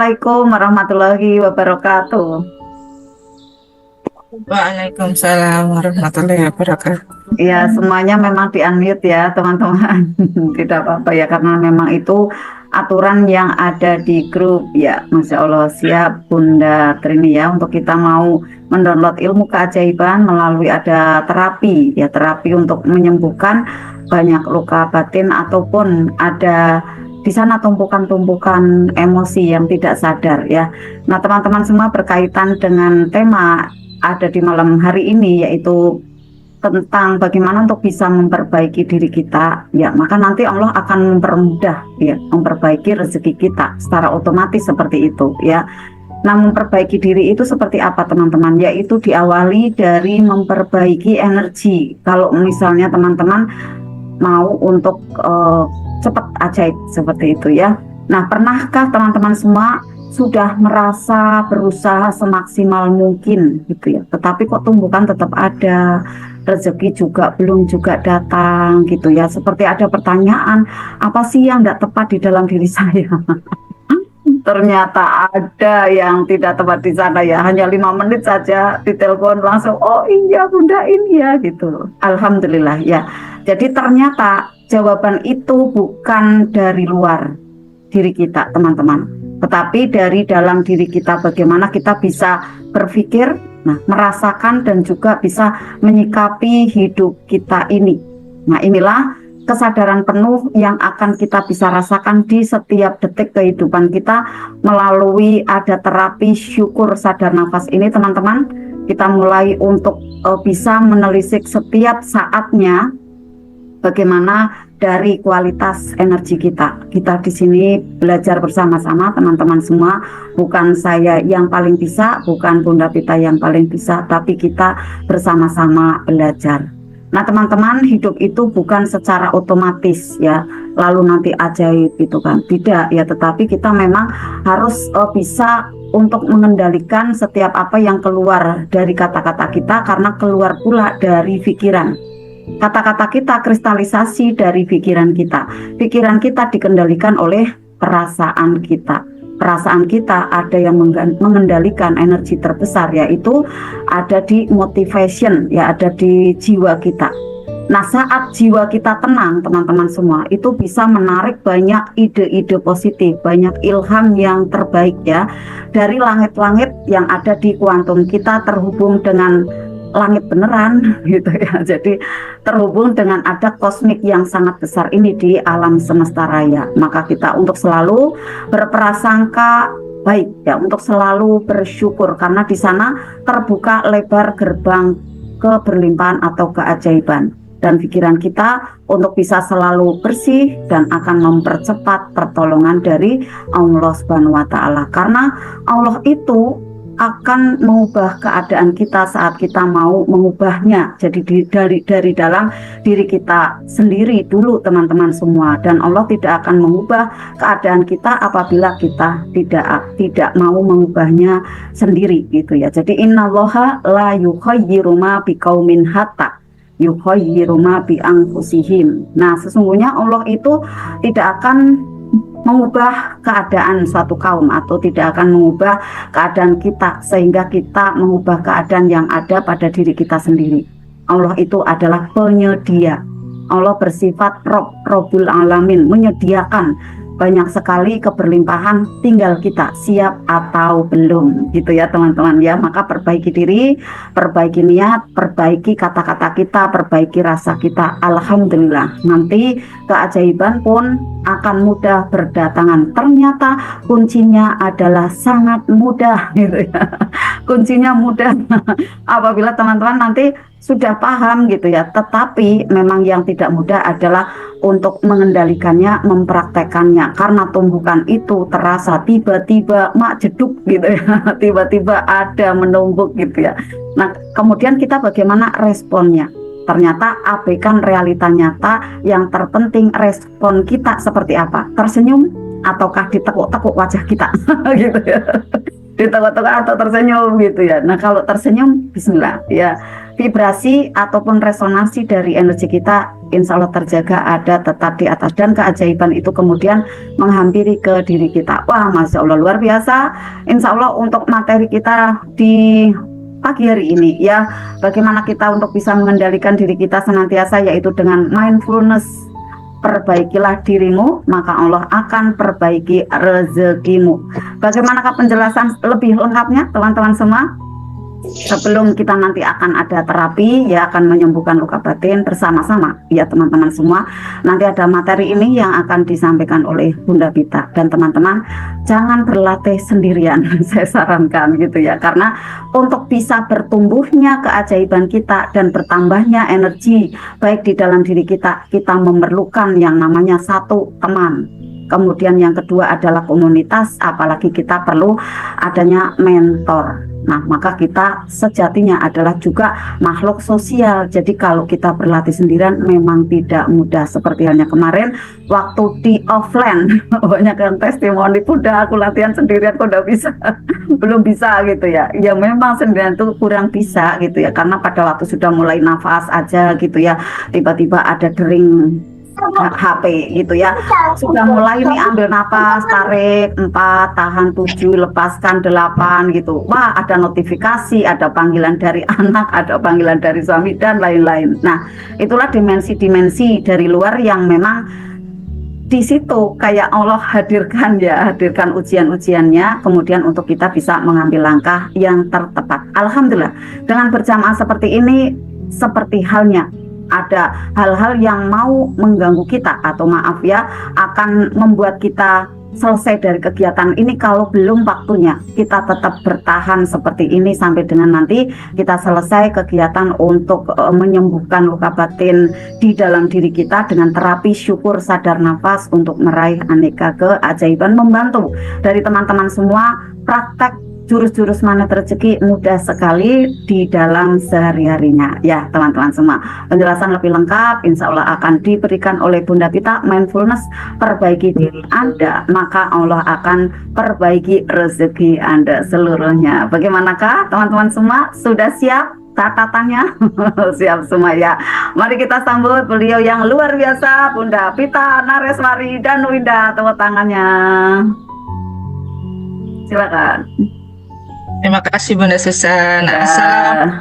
Assalamualaikum warahmatullahi wabarakatuh. Waalaikumsalam warahmatullahi wabarakatuh. Ya, semuanya memang di-unmute ya, teman-teman. Tidak apa-apa ya, karena memang itu aturan yang ada di grup ya. Masya Allah, siap Bunda Trini ya, untuk kita mau mendownload ilmu keajaiban melalui ada terapi ya, terapi untuk menyembuhkan banyak luka batin ataupun ada di sana tumpukan-tumpukan emosi yang tidak sadar ya. Nah, teman-teman semua berkaitan dengan tema ada di malam hari ini yaitu tentang bagaimana untuk bisa memperbaiki diri kita ya, maka nanti Allah akan mempermudah ya, memperbaiki rezeki kita secara otomatis seperti itu ya. Nah, memperbaiki diri itu seperti apa teman-teman? Yaitu diawali dari memperbaiki energi. Kalau misalnya teman-teman mau untuk cepat ajaib seperti itu ya. Nah, pernahkah teman-teman semua sudah merasa berusaha semaksimal mungkin gitu ya, tetapi kok tumbukan tetap ada, rezeki juga belum juga datang gitu ya, seperti ada pertanyaan, apa sih yang tidak tepat di dalam diri saya? Ternyata ada yang tidak tepat di sana ya, hanya 5 menit saja ditelepon langsung, oh iya bunda ini ya gitu, alhamdulillah ya. Jadi ternyata jawaban itu bukan dari luar diri kita teman-teman, tetapi dari dalam diri kita, bagaimana kita bisa berpikir, nah merasakan dan juga bisa menyikapi hidup kita ini. Nah, inilah kesadaran penuh yang akan kita bisa rasakan di setiap detik kehidupan kita melalui ada terapi syukur sadar nafas ini teman-teman. Kita mulai untuk bisa menelisik setiap saatnya bagaimana dari kualitas energi kita. Kita di sini belajar bersama-sama teman-teman semua. Bukan saya yang paling bisa, bukan Bunda Pita yang paling bisa, tapi kita bersama-sama belajar. Nah teman-teman, hidup itu bukan secara otomatis ya, lalu nanti ajaib itu kan, tidak ya, tetapi kita memang harus bisa untuk mengendalikan setiap apa yang keluar dari kata-kata kita, karena keluar pula dari pikiran. Kata-kata kita kristalisasi dari pikiran kita. Pikiran kita dikendalikan oleh perasaan kita. Perasaan kita ada yang mengendalikan energi terbesar, yaitu ada di motivation ya, ada di jiwa kita. Nah, saat jiwa kita tenang teman-teman semua, itu bisa menarik banyak ide-ide positif, banyak ilham yang terbaik ya, dari langit-langit yang ada di kuantum. Kita terhubung dengan langit beneran gitu ya, jadi terhubung dengan ada kosmik yang sangat besar ini di alam semesta raya. Maka kita untuk selalu berprasangka baik ya, untuk selalu bersyukur, karena di sana terbuka lebar gerbang keberlimpahan atau keajaiban, dan pikiran kita untuk bisa selalu bersih dan akan mempercepat pertolongan dari Allah Subhanahu wa taala, karena Allah itu akan mengubah keadaan kita saat kita mau mengubahnya. Jadi dari dalam diri kita sendiri dulu teman-teman semua, dan Allah tidak akan mengubah keadaan kita apabila kita tidak mau mengubahnya sendiri gitu ya. Jadi innallaha la yukhayyiru ma biqaumin hatta yukhayyiru ma bi anfusihim. Nah, sesungguhnya Allah itu tidak akan mengubah keadaan suatu kaum, atau tidak akan mengubah keadaan kita sehingga kita mengubah keadaan yang ada pada diri kita sendiri. Allah itu adalah penyedia. Allah bersifat Rabbul Alamin, menyediakan banyak sekali keberlimpahan, tinggal kita siap atau belum gitu ya teman-teman ya. Maka perbaiki diri, perbaiki niat, perbaiki kata-kata kita, perbaiki rasa kita. Alhamdulillah, nanti keajaiban pun akan mudah berdatangan. Ternyata kuncinya adalah sangat mudah gitu ya. Kuncinya mudah apabila teman-teman nanti sudah paham gitu ya. Tetapi memang yang tidak mudah adalah untuk mengendalikannya, mempraktekannya, karena tumbukan itu terasa tiba-tiba mak jeduk gitu ya. Tiba-tiba ada menumbuk gitu ya. Nah, kemudian kita bagaimana responnya? Ternyata abaikan realita nyata, yang terpenting respon kita seperti apa? Tersenyum ataukah ditekuk-tekuk wajah kita gitu ya. Ditekuk-tekuk atau tersenyum gitu ya. Nah, kalau tersenyum bismillah ya, vibrasi ataupun resonansi dari energi kita insya Allah terjaga, ada, tetap di atas, dan keajaiban itu kemudian menghampiri ke diri kita. Wah, Masya Allah, luar biasa. Insya Allah untuk materi kita di pagi hari ini ya, bagaimana kita untuk bisa mengendalikan diri kita senantiasa, yaitu dengan mindfulness. Perbaikilah dirimu, maka Allah akan perbaiki rezekimu. Bagaimanakah penjelasan lebih lengkapnya teman-teman semua? Sebelum kita nanti akan ada terapi ya, akan menyembuhkan luka batin bersama-sama ya teman-teman semua. Nanti ada materi ini yang akan disampaikan oleh Bunda Pita, dan teman-teman jangan berlatih sendirian saya sarankan gitu ya, karena untuk bisa bertumbuhnya keajaiban kita dan bertambahnya energi baik di dalam diri kita, kita memerlukan yang namanya satu, teman. Kemudian yang kedua adalah komunitas, apalagi kita perlu adanya mentor. Nah, maka kita sejatinya adalah juga makhluk sosial. Jadi kalau kita berlatih sendirian memang tidak mudah. Seperti halnya kemarin waktu di offline, banyak yang testimoni, udah aku latihan sendirian kok udah bisa. Belum bisa gitu ya. Ya memang sendirian itu kurang bisa gitu ya. Karena pada waktu sudah mulai nafas aja gitu ya, tiba-tiba ada dering HP gitu ya, sudah mulai nih ambil napas, tarik 4, tahan 7, lepaskan 8 gitu. Wah, ada notifikasi, ada panggilan dari anak, ada panggilan dari suami dan lain-lain. Nah, itulah dimensi-dimensi dari luar yang memang di situ kayak Allah hadirkan ya, hadirkan ujian-ujiannya, kemudian untuk kita bisa mengambil langkah yang tertepat. Alhamdulillah, dengan berjamaah seperti ini, seperti halnya ada hal-hal yang mau mengganggu kita atau maaf ya, akan membuat kita selesai dari kegiatan ini. Kalau belum waktunya, kita tetap bertahan seperti ini sampai dengan nanti kita selesai kegiatan untuk menyembuhkan luka batin di dalam diri kita dengan terapi syukur sadar nafas untuk meraih aneka keajaiban, membantu dari teman-teman semua praktek jurus-jurus magnet rezeki mudah sekali di dalam sehari-harinya ya teman-teman semua. Penjelasan lebih lengkap insya Allah akan diberikan oleh Bunda Pita. Mindfulness, perbaiki diri Anda, maka Allah akan perbaiki rezeki Anda seluruhnya. Bagaimanakah teman-teman semua? Sudah siap catatannya? Siap semua ya. Mari kita sambut beliau yang luar biasa, Bunda Pita Nareswari dan Winda. Tepuk tangannya. Silakan. Terima kasih Bunda Susan. Assalamualaikum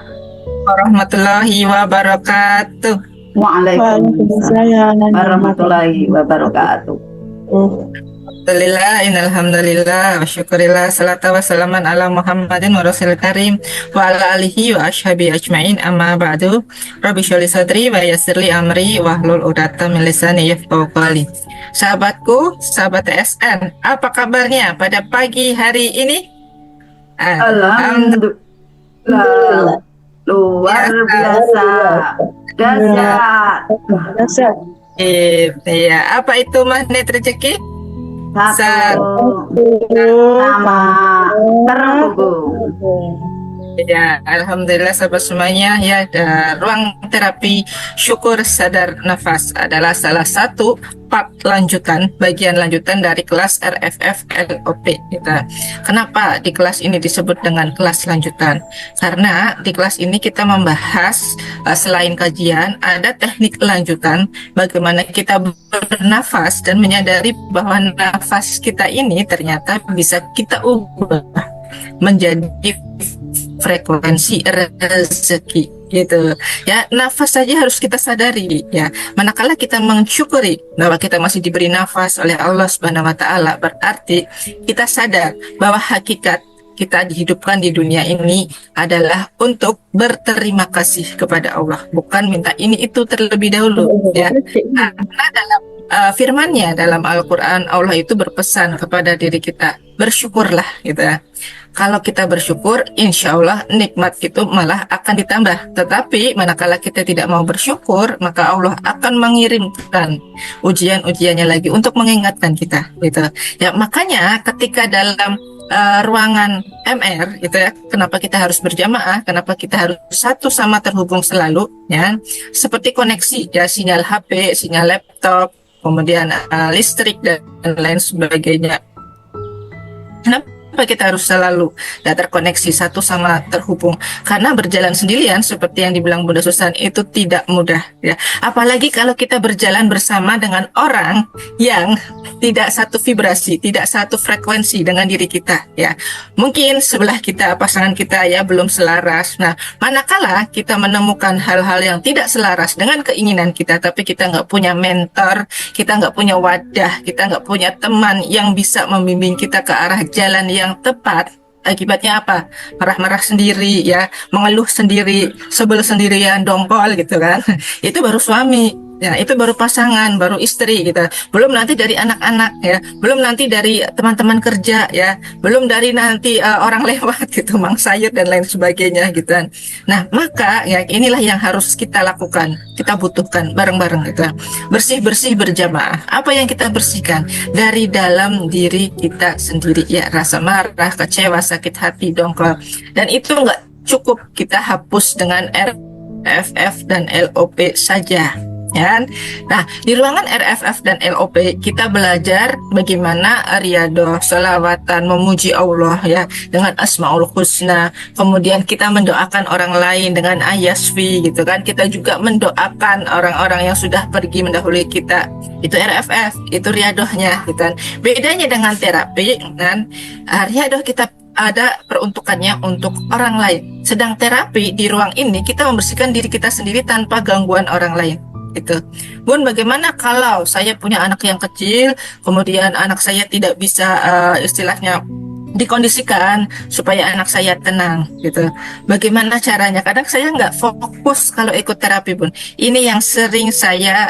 warahmatullahi wabarakatuh. Waalaikumsalam warahmatullahi wabarakatuh. Alhamdulillah, innalhamdulillah, wa syukurillah, salatu wa salaman ala Muhammadin wa rasul karim wa ala alihi wa ashabi ajma'in, amma ba'du. Rabbi sholli sadri wa yassirli amri wa hlul 'uqdatam min lisani yafqahu qawli. Sahabatku, sahabat TSN, apa kabarnya pada pagi hari ini? Alhamdulillah, luar biasa, dahsyat. Iya, apa itu magnet rezeki? Satu sama terhubung. Ya, alhamdulillah sahabat semuanya ya, ruang terapi syukur sadar nafas adalah salah satu part lanjutan, bagian lanjutan dari kelas RFF LOP kita. Kenapa di kelas ini disebut dengan kelas lanjutan? Karena di kelas ini kita membahas selain kajian, ada teknik lanjutan bagaimana kita bernafas dan menyadari bahwa nafas kita ini ternyata bisa kita ubah menjadi frekuensi rezeki gitu ya. Nafas saja harus kita sadari ya, manakala kita mensyukuri bahwa kita masih diberi nafas oleh Allah Subhanahu wa taala, berarti kita sadar bahwa hakikat kita dihidupkan di dunia ini adalah untuk berterima kasih kepada Allah, bukan minta ini itu terlebih dahulu ya. Karena dalam firman-Nya dalam Al-Quran, Allah itu berpesan kepada diri kita, bersyukurlah gitu ya. Kalau kita bersyukur, insya Allah nikmat itu malah akan ditambah. Tetapi manakala kita tidak mau bersyukur, maka Allah akan mengirimkan ujian-ujiannya lagi untuk mengingatkan kita gitu ya. Makanya ketika dalam ruangan MR itu ya, kenapa kita harus berjamaah, kenapa kita harus satu sama terhubung selalu ya, seperti koneksi ya, sinyal HP, sinyal laptop, kemudian listrik dan lain sebagainya. Kenapa Kenapa kita harus selalu terkoneksi satu sama terhubung? Karena berjalan sendirian seperti yang dibilang Bunda Susan itu tidak mudah ya. Apalagi kalau kita berjalan bersama dengan orang yang tidak satu vibrasi, tidak satu frekuensi dengan diri kita ya. Mungkin sebelah kita, pasangan kita ya belum selaras. Nah, manakala kita menemukan hal-hal yang tidak selaras dengan keinginan kita, tapi kita nggak punya mentor, kita nggak punya wadah, kita nggak punya teman yang bisa membimbing kita ke arah jalan yang tepat, akibatnya apa? Marah-marah sendiri ya, mengeluh sendiri, sebel sendirian, dongkol gitu kan. Itu baru suami. Ya, itu baru pasangan, baru istri gitu. Belum nanti dari anak-anak ya, belum nanti dari teman-teman kerja ya, belum dari nanti orang lewat gitu, mang sayur dan lain sebagainya gitu kan. Nah, maka ya inilah yang harus kita lakukan, kita butuhkan bareng-bareng gitu. Bersih-bersih berjamaah. Apa yang kita bersihkan? Dari dalam diri kita sendiri ya, rasa marah, kecewa, sakit hati, dongkol. Dan itu nggak cukup kita hapus dengan RFF dan LOP saja. Ya. Nah, di ruangan RFF dan LOP kita belajar bagaimana riyadhah, sholawatan, memuji Allah ya dengan Asmaul Husna. Kemudian kita mendoakan orang lain dengan ayasfi gitu kan. Kita juga mendoakan orang-orang yang sudah pergi mendahului kita. Itu RFF, itu riyadhahnya gitu kan. Bedanya dengan terapi kan, riyadhah kita ada peruntukannya untuk orang lain. Sedang terapi di ruang ini kita membersihkan diri kita sendiri tanpa gangguan orang lain. Itu, Bun, bagaimana kalau saya punya anak yang kecil, kemudian anak saya tidak bisa istilahnya dikondisikan supaya anak saya tenang gitu. Bagaimana caranya? Kadang saya nggak fokus kalau ikut terapi, Bun. Ini yang sering saya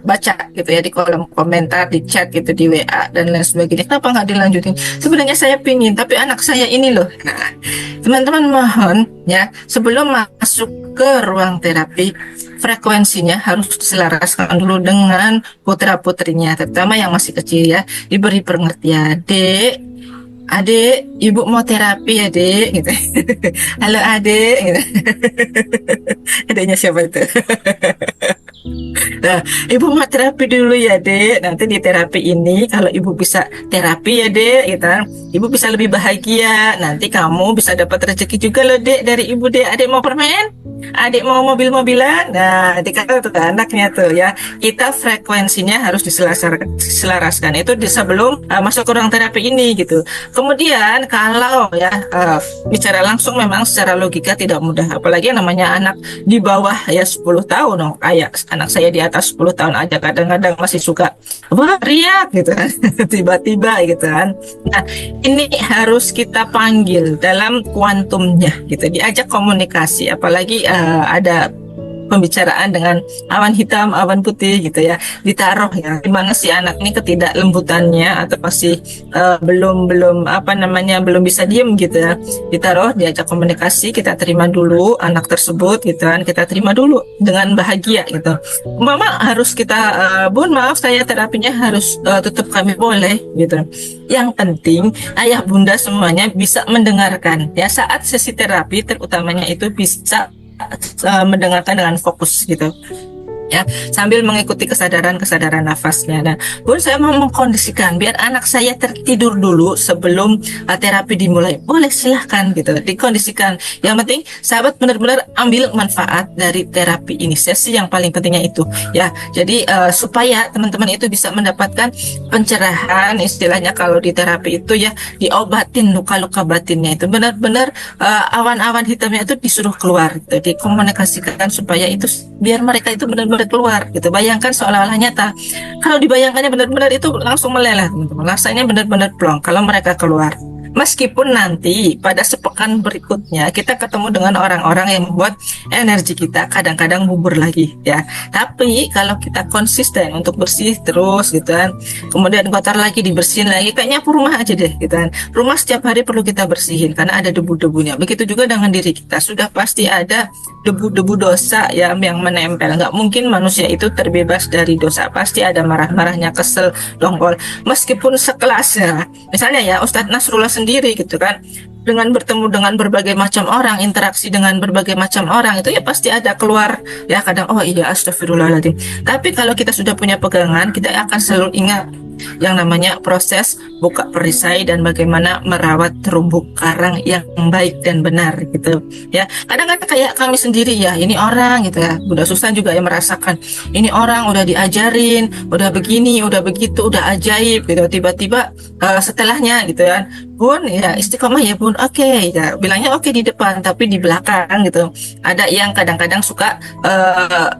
baca gitu ya di kolom komentar, di chat gitu, di WA dan lain sebagainya. Kenapa nggak dilanjutin? Sebenarnya saya pingin, tapi anak saya ini loh. Nah, teman-teman mohon ya, sebelum masuk ke ruang terapi, frekuensinya harus diselaraskan dulu dengan putra-putrinya, terutama yang masih kecil ya, diberi pengertian. Adik, ibu mau terapi ya, Dek, gitu. Halo, Adik, gitu. Adiknya siapa itu? Nah, ibu mau terapi dulu ya, Dek. Nanti di terapi ini, kalau ibu bisa terapi ya, Dek, gitu kan, ibu bisa lebih bahagia. Nanti kamu bisa dapat rezeki juga loh, Dek, dari ibu, Dek. Adik mau permen? Adik mau mobil-mobilan? Nah, dikata tuh anaknya tuh ya, kita frekuensinya harus diselaraskan. Itu sebelum masuk ke ruang terapi ini gitu. Kemudian kalau ya bicara langsung memang secara logika tidak mudah, apalagi yang namanya anak di bawah ya 10 tahun dong. Kayak anak saya di atas 10 tahun aja kadang-kadang masih suka wah riak gitu kan. Tiba-tiba gitu kan. Nah, ini harus kita panggil dalam kuantumnya gitu, diajak komunikasi, apalagi ada pembicaraan dengan awan hitam, awan putih gitu ya, ditaruh ya, dimana si anak ini ketidaklembutannya atau masih belum apa namanya belum bisa diem gitu ya, ditaruh, diajak komunikasi, kita terima dulu anak tersebut gitu kan, kita terima dulu dengan bahagia gitu. Mama harus kita Bun, maaf saya terapinya harus tutup kami, boleh gitu. Yang penting ayah bunda semuanya bisa mendengarkan ya saat sesi terapi, terutamanya itu bisa mendengarkan dengan fokus gitu ya, sambil mengikuti kesadaran nafasnya. Nah, Bun, saya mau mengkondisikan biar anak saya tertidur dulu sebelum terapi dimulai. Boleh, silahkan gitu, dikondisikan. Yang penting sahabat benar-benar ambil manfaat dari terapi ini. Sesi yang paling pentingnya itu ya. Jadi supaya teman-teman itu bisa mendapatkan pencerahan, istilahnya kalau di terapi itu ya, diobatin luka-luka batinnya itu, benar-benar awan-awan hitamnya itu disuruh keluar gitu, dikomunikasikan supaya itu biar mereka itu benar-benar keluar gitu. Bayangkan seolah-olah nyata. Kalau dibayangkannya benar-benar itu langsung meleleh, teman-teman. Rasanya benar-benar plong kalau mereka keluar. Meskipun nanti pada sepekan berikutnya kita ketemu dengan orang-orang yang membuat energi kita kadang-kadang bubur lagi ya. Tapi kalau kita konsisten untuk bersih terus gitu kan, kemudian kotor lagi dibersihin lagi, kayaknya rumah aja deh gitu kan. Rumah setiap hari perlu kita bersihin karena ada debu-debunya. Begitu juga dengan diri kita, sudah pasti ada debu-debu dosa ya yang menempel. Nggak mungkin manusia itu terbebas dari dosa, pasti ada marah-marahnya, kesel, dongkol. Meskipun sekelasnya, misalnya ya Ustadz Nasrullah sendiri gitu kan, dengan bertemu dengan berbagai macam orang, interaksi dengan berbagai macam orang, itu ya pasti ada keluar ya kadang, oh iya astagfirullahaladzim. Tapi kalau kita sudah punya pegangan, kita akan selalu ingat yang namanya proses buka perisai dan bagaimana merawat terumbu karang yang baik dan benar gitu ya. Kadang-kadang kayak kami sendiri ya, ini orang gitu ya, Bunda Susan juga yang merasakan, ini orang udah diajarin, udah begini, udah begitu, udah ajaib gitu, tiba-tiba setelahnya gitu kan, Bun ya istiqomah ya Bun, oke ya, bilangnya oke di depan tapi di belakang gitu. Ada yang kadang-kadang suka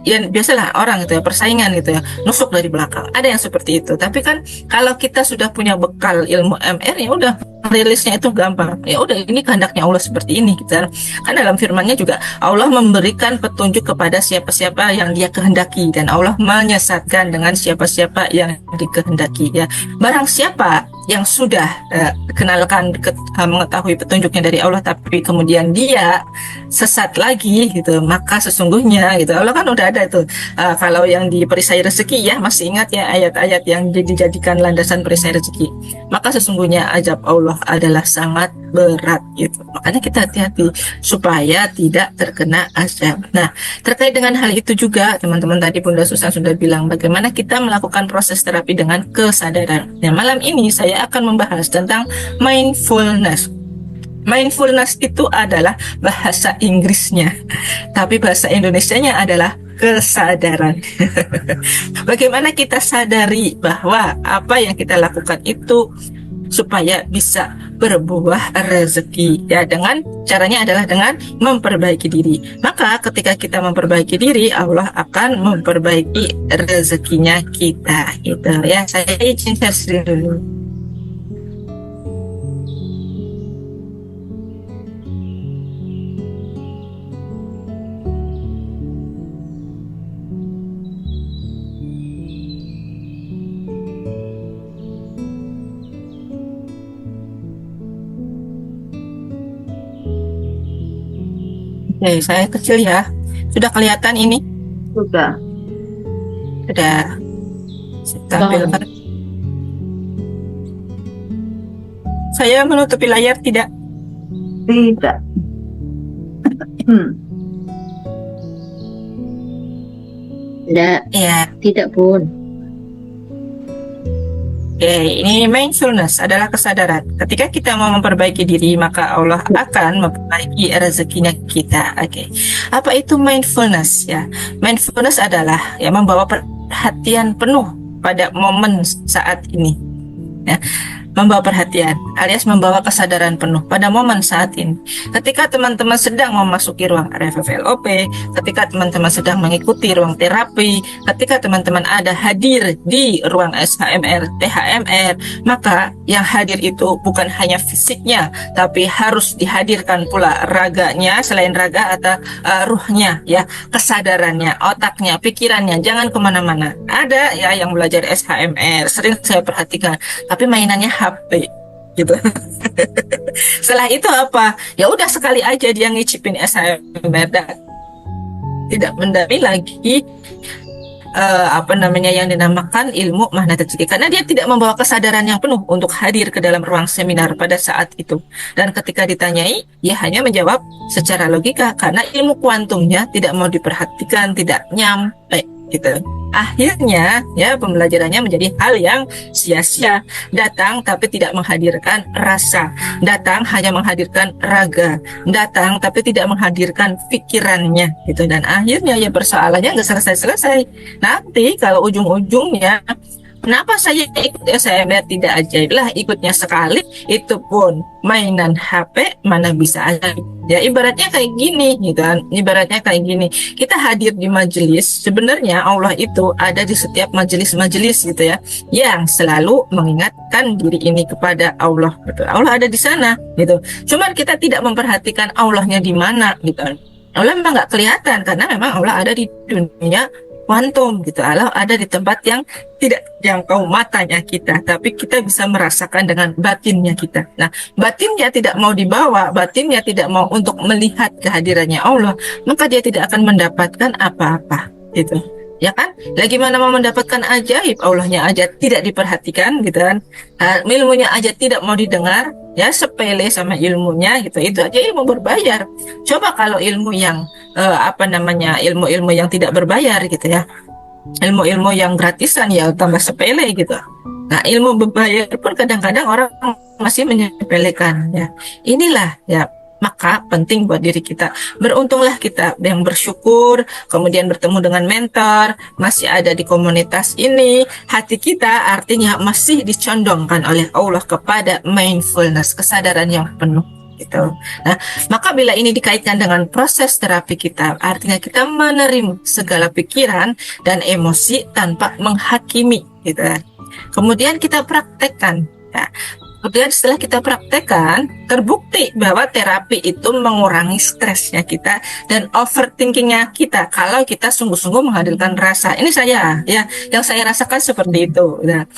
ya biasalah orang gitu ya, persaingan gitu ya, nusuk dari belakang, ada yang seperti itu. Tapi kan kalau kita sudah punya bekal ilmu MR, ya udah rilisnya itu gampang, ya udah ini kehendaknya Allah seperti ini gitu. Kan dalam firman-Nya juga Allah memberikan petunjuk kepada siapa-siapa yang Dia kehendaki, dan Allah menyesatkan dengan siapa-siapa yang dikehendaki ya. Barang siapa yang sudah kenalkan mengetahui petunjuknya dari Allah tapi kemudian dia sesat lagi gitu, maka sesungguhnya gitu, Allah kan udah ada itu kalau yang di perisai rezeki ya, masih ingat ya ayat-ayat yang dijadikan landasan perisai rezeki, maka sesungguhnya azab Allah adalah sangat berat gitu. Makanya kita hati-hati supaya tidak terkena azab. Nah, terkait dengan hal itu juga teman-teman, tadi Bunda Susan sudah bilang bagaimana kita melakukan proses terapi dengan kesadaran. Nah, malam ini saya akan membahas tentang mindfulness. Mindfulness itu adalah bahasa Inggrisnya, tapi bahasa Indonesianya adalah kesadaran. Bagaimana kita sadari bahwa apa yang kita lakukan itu supaya bisa berbuah rezeki ya, dengan caranya adalah dengan memperbaiki diri. Maka ketika kita memperbaiki diri, Allah akan memperbaiki rezekinya kita gitu ya. Saya izin share dulu. Oke, saya kecil ya. Sudah kelihatan ini? Sudah. Sudah. Saya tampilkan. Saya menutupi layar tidak? Tidak. Tidak, Ya. tidak Bun. Oke, ini mindfulness adalah kesadaran. Ketika kita mau memperbaiki diri, maka Allah akan memperbaiki rezekinya kita. Oke, apa itu mindfulness ya? Mindfulness adalah ya membawa perhatian penuh pada momen saat ini. Ya, membawa perhatian alias membawa kesadaran penuh pada momen saat ini. Ketika teman-teman sedang memasuki ruang RFFLOP, ketika teman-teman sedang mengikuti ruang terapi, ketika teman-teman ada hadir di ruang SHMR, THMR, maka yang hadir itu bukan hanya fisiknya, tapi harus dihadirkan pula raganya, selain raga atau ruhnya ya, kesadarannya, otaknya, pikirannya. Jangan kemana-mana. Ada ya yang belajar SHMR, sering saya perhatikan, tapi mainannya HP gitu. Setelah itu apa? Ya udah sekali aja dia ngicipin SHMR dan tidak mendalami lagi yang dinamakan ilmu makna tajdi, karena dia tidak membawa kesadaran yang penuh untuk hadir ke dalam ruang seminar pada saat itu. Dan ketika ditanyai, dia hanya menjawab secara logika karena ilmu kuantumnya tidak mau diperhatikan, tidak nyampe gitu. Akhirnya ya pembelajarannya menjadi hal yang sia-sia. Datang tapi tidak menghadirkan rasa, datang hanya menghadirkan raga, datang tapi tidak menghadirkan pikirannya gitu. Dan akhirnya ya persoalannya nggak selesai-selesai. Nanti kalau ujung-ujungnya, kenapa saya ikut SHMR tidak ajaib lah, ikutnya sekali itu pun mainan HP, mana bisa ajaib. Ya ibaratnya kayak gini gitu kan, ibaratnya kayak gini, kita hadir di majelis, sebenarnya Allah itu ada di setiap majelis-majelis gitu ya, yang selalu mengingatkan diri ini kepada Allah gitu. Allah ada di sana gitu, cuman kita tidak memperhatikan Allahnya di mana gitu. Allah memang nggak kelihatan karena memang Allah ada di dunia kuantum gitu. Allah ada di tempat yang tidak jangkau matanya kita, tapi kita bisa merasakan dengan batinnya kita. Nah, batinnya tidak mau dibawa, batinnya tidak mau untuk melihat kehadirannya Allah, maka dia tidak akan mendapatkan apa-apa gitu. ya kan? Lagi mana mau mendapatkan ajaib, Allahnya aja tidak diperhatikan gitu kan. Ilmunya aja tidak mau didengar, ya sepele sama ilmunya gitu. Itu aja ilmu berbayar. Coba kalau ilmu yang ilmu-ilmu yang tidak berbayar gitu ya. Ilmu-ilmu yang gratisan ya tambah sepele gitu. Nah, ilmu berbayar pun kadang-kadang orang masih menyepelekan ya. Inilah ya, maka penting buat diri kita. Beruntunglah kita yang bersyukur, kemudian bertemu dengan mentor, masih ada di komunitas ini. Hati kita artinya masih dicondongkan oleh Allah kepada mindfulness, kesadaran yang penuh gitu. Nah, maka bila ini dikaitkan dengan proses terapi kita, artinya kita menerima segala pikiran dan emosi tanpa menghakimi gitu. Kemudian kita praktekkan ya. Kemudian setelah kita praktekkan, terbukti bahwa terapi itu mengurangi stresnya kita dan overthinkingnya kita kalau kita sungguh-sungguh menghadirkan rasa. Ini saya ya, yang saya rasakan seperti itu. Nah,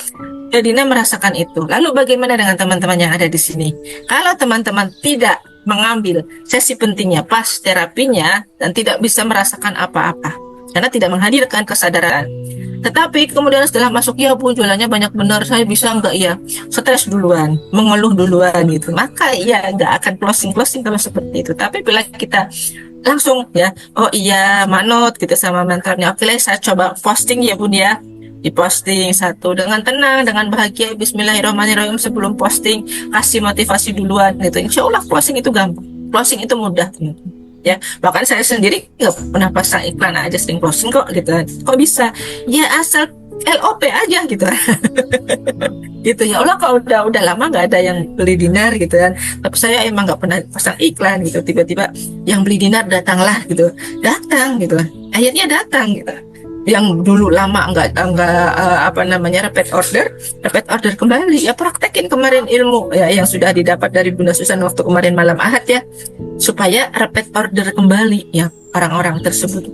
Dina merasakan itu. Lalu bagaimana dengan teman-teman yang ada di sini? Kalau teman-teman tidak mengambil sesi pentingnya pas terapinya dan tidak bisa merasakan apa-apa karena tidak menghadirkan kesadaran. Tetapi kemudian setelah masuk, ya Bu, jualannya banyak benar, saya bisa enggak ya? Stres duluan, mengeluh duluan gitu. Maka ya enggak akan closing kalau seperti itu. Tapi bila kita langsung ya, oh iya manut gitu sama mentornya. Oke, saya coba posting ya Bun ya. Diposting satu dengan tenang, dengan bahagia, Bismillahirrahmanirrahim sebelum posting, kasih motivasi duluan gitu. Insya Allah closing itu gampang, closing itu mudah ya. Bahkan saya sendiri nggak pernah pasang iklan aja sering closing kok gitu kan. Kok bisa? Ya asal LOP aja gitu. Gitu ya Allah, kalau udah lama nggak ada yang beli dinar gitu kan. Tapi saya emang nggak pernah pasang iklan gitu. Tiba-tiba yang beli dinar datang datang gitu. Akhirnya datang gitu. Yang dulu lama nggak repeat order kembali ya. Praktekin kemarin ilmu ya yang sudah didapat dari Bunda Susan waktu kemarin malam Ahad ya, supaya repeat order kembali ya orang-orang tersebut.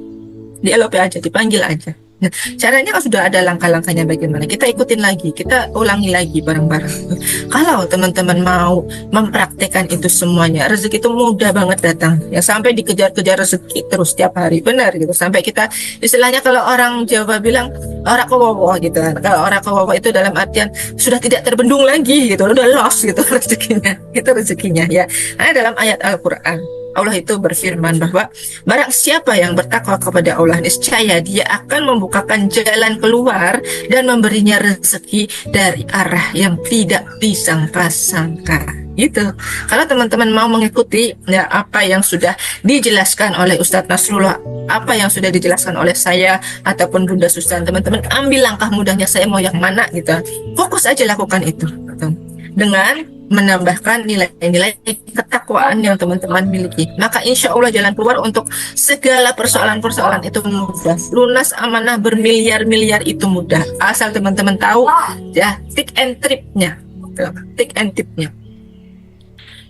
Di LOP aja, dipanggil aja. Nah, caranya kan sudah ada langkah-langkahnya bagaimana. Kita ikutin lagi, kita ulangi lagi bareng-bareng. Kalau teman-teman mau mempraktekkan itu semuanya, rezeki itu mudah banget datang. Ya sampai dikejar-kejar rezeki terus tiap hari, benar gitu. Sampai kita istilahnya kalau orang Jawa bilang ora kowowo gitu kan. Kalau ora kowowo itu dalam artian sudah tidak terbendung lagi gitu, udah lost gitu rezekinya. Itu rezekinya ya. Nah, dalam ayat Al-Qur'an Allah itu berfirman bahwa barang siapa yang bertakwa kepada Allah, niscaya dia akan membukakan jalan keluar dan memberinya rezeki dari arah yang tidak disangka-sangka. Gitu. Kalau teman-teman mau mengikuti ya apa yang sudah dijelaskan oleh Ustadz Nasrullah, apa yang sudah dijelaskan oleh saya ataupun Bunda Susan, teman-teman ambil langkah mudahnya, saya mau yang mana gitu. Fokus aja lakukan itu gitu. Dengan menambahkan nilai-nilai ketakwaan yang teman-teman miliki, maka insya Allah jalan keluar untuk segala persoalan-persoalan itu mudah. Lunas amanah bermiliar-miliar itu mudah, asal teman-teman tahu ya tick and tripnya.